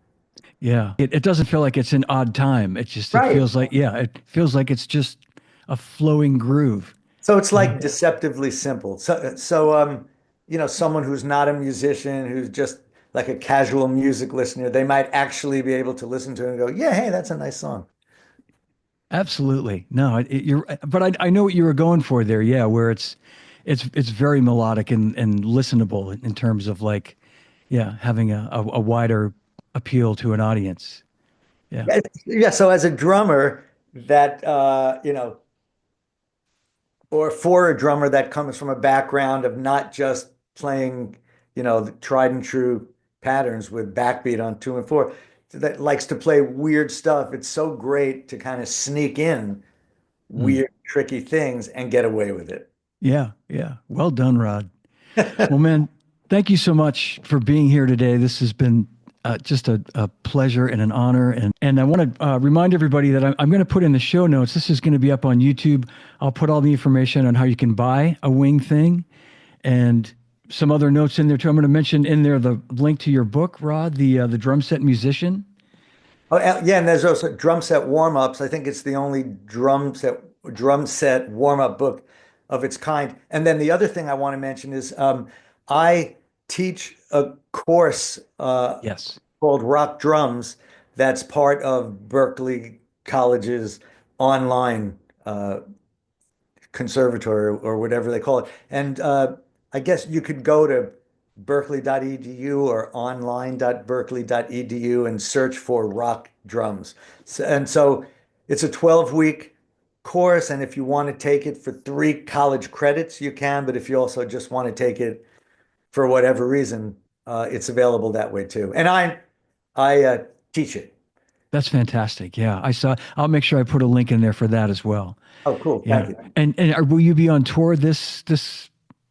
Yeah. It doesn't feel like it's an odd time. It Right. feels like, yeah, it feels like it's just a flowing groove. So it's Yeah. like deceptively simple. Someone who's not a musician, who's just like a casual music listener, they might actually be able to listen to it and go, yeah, hey, that's a nice song. Absolutely. No, but I know what you were going for there. Yeah. Where it's very melodic and listenable in terms of like, yeah, having a wider appeal to an audience. Yeah. Yeah, yeah. So as a drummer, that or for a drummer that comes from a background of not just playing, the tried and true patterns with backbeat on two and four, that likes to play weird stuff. It's so great to kind of sneak in Mm. weird, tricky things and get away with it. Yeah. Yeah. Well done, Rod. Well, man, thank you so much for being here today. This has been just a pleasure and an honor. And I want to remind everybody that I'm going to put in the show notes. This is going to be up on YouTube. I'll put all the information on how you can buy a wing thing and some other notes in there too. I'm going to mention in there the link to your book, Rod, the drum set musician. Oh, yeah, and there's also drum set warm-ups. I think it's the only drum set warm-up book of its kind. And then the other thing I want to mention is I teach a course Yes. called Rock Drums that's part of Berkeley College's online conservatory or whatever they call it. And I guess you could go to berkeley.edu or online.berkeley.edu and search for rock drums. And so it's a 12-week course. And if you want to take it for 3 college credits, you can. But if you also just want to take it for whatever reason, it's available that way too. And I teach it. That's fantastic. Yeah, I saw. I'll make sure I put a link in there for that as well. Oh, cool. Thank Yeah. you. Will you be on tour this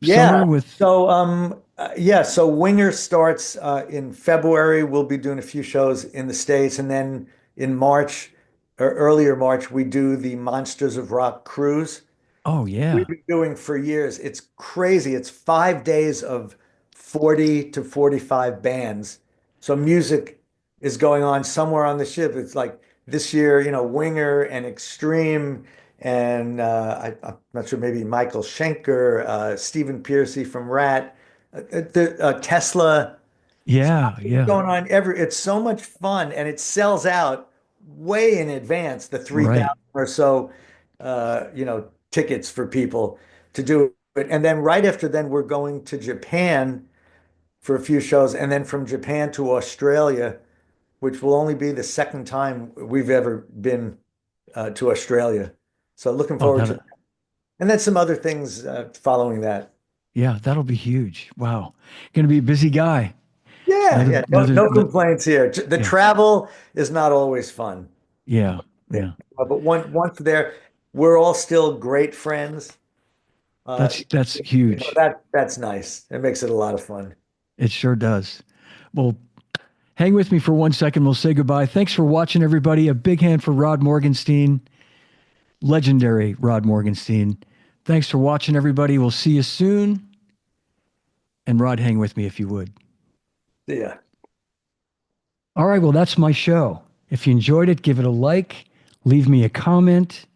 Yeah. summer with? So Winger starts in February. We'll be doing a few shows in the States, and then in March or earlier March, we do the Monsters of Rock cruise. Oh We've yeah. been doing for years. It's crazy. It's 5 days of 40 to 45 bands. So music is going on somewhere on the ship. It's like this year, Winger and Extreme, and I'm not sure, maybe Michael Schenker, Stephen Piercy from Rat, Tesla. Yeah. It's Yeah. going on it's so much fun, and it sells out way in advance, the Right. 3,000 or so tickets for people to do it. And then right after then we're going to Japan for a few shows, and then from Japan to Australia, which will only be the second time we've ever been to Australia. So looking Oh, forward to that. that. And then some other things following that. Yeah, that'll be huge. Wow. Gonna be a busy guy. Yeah, yeah, no, Another. no complaints here. The Yeah. travel is not always fun. Yeah. Yeah. Yeah. But once there, we're all still great friends. Uh, That's huge. that's nice. It makes it a lot of fun. It sure does. Well, hang with me for 1 second. We'll say goodbye. Thanks for watching, everybody. A big hand for Rod Morgenstein, legendary Rod Morgenstein. Thanks for watching, everybody. We'll see you soon. And Rod, hang with me if you would. Yeah. All right. Well, that's my show. If you enjoyed it, give it a like, leave me a comment.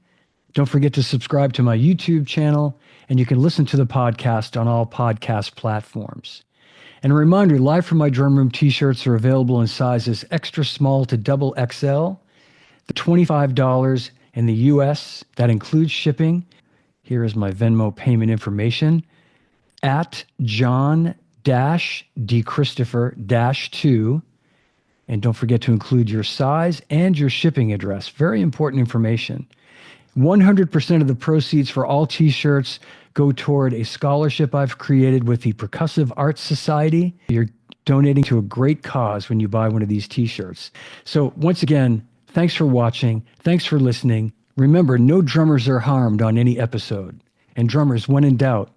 Don't forget to subscribe to my YouTube channel, and you can listen to the podcast on all podcast platforms. And a reminder, Live from My Drum Room t-shirts are available in sizes extra small to double XL. The $25 in the US, that includes shipping. Here is my Venmo payment information at John D. Christopher 2. And don't forget to include your size and your shipping address. Very important information. 100% of the proceeds for all t-shirts go toward a scholarship I've created with the Percussive Arts Society. You're donating to a great cause when you buy one of these t-shirts. So once again, thanks for watching. Thanks for listening. Remember, no drummers are harmed on any episode. And drummers, when in doubt,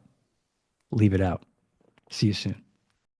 leave it out. See you soon.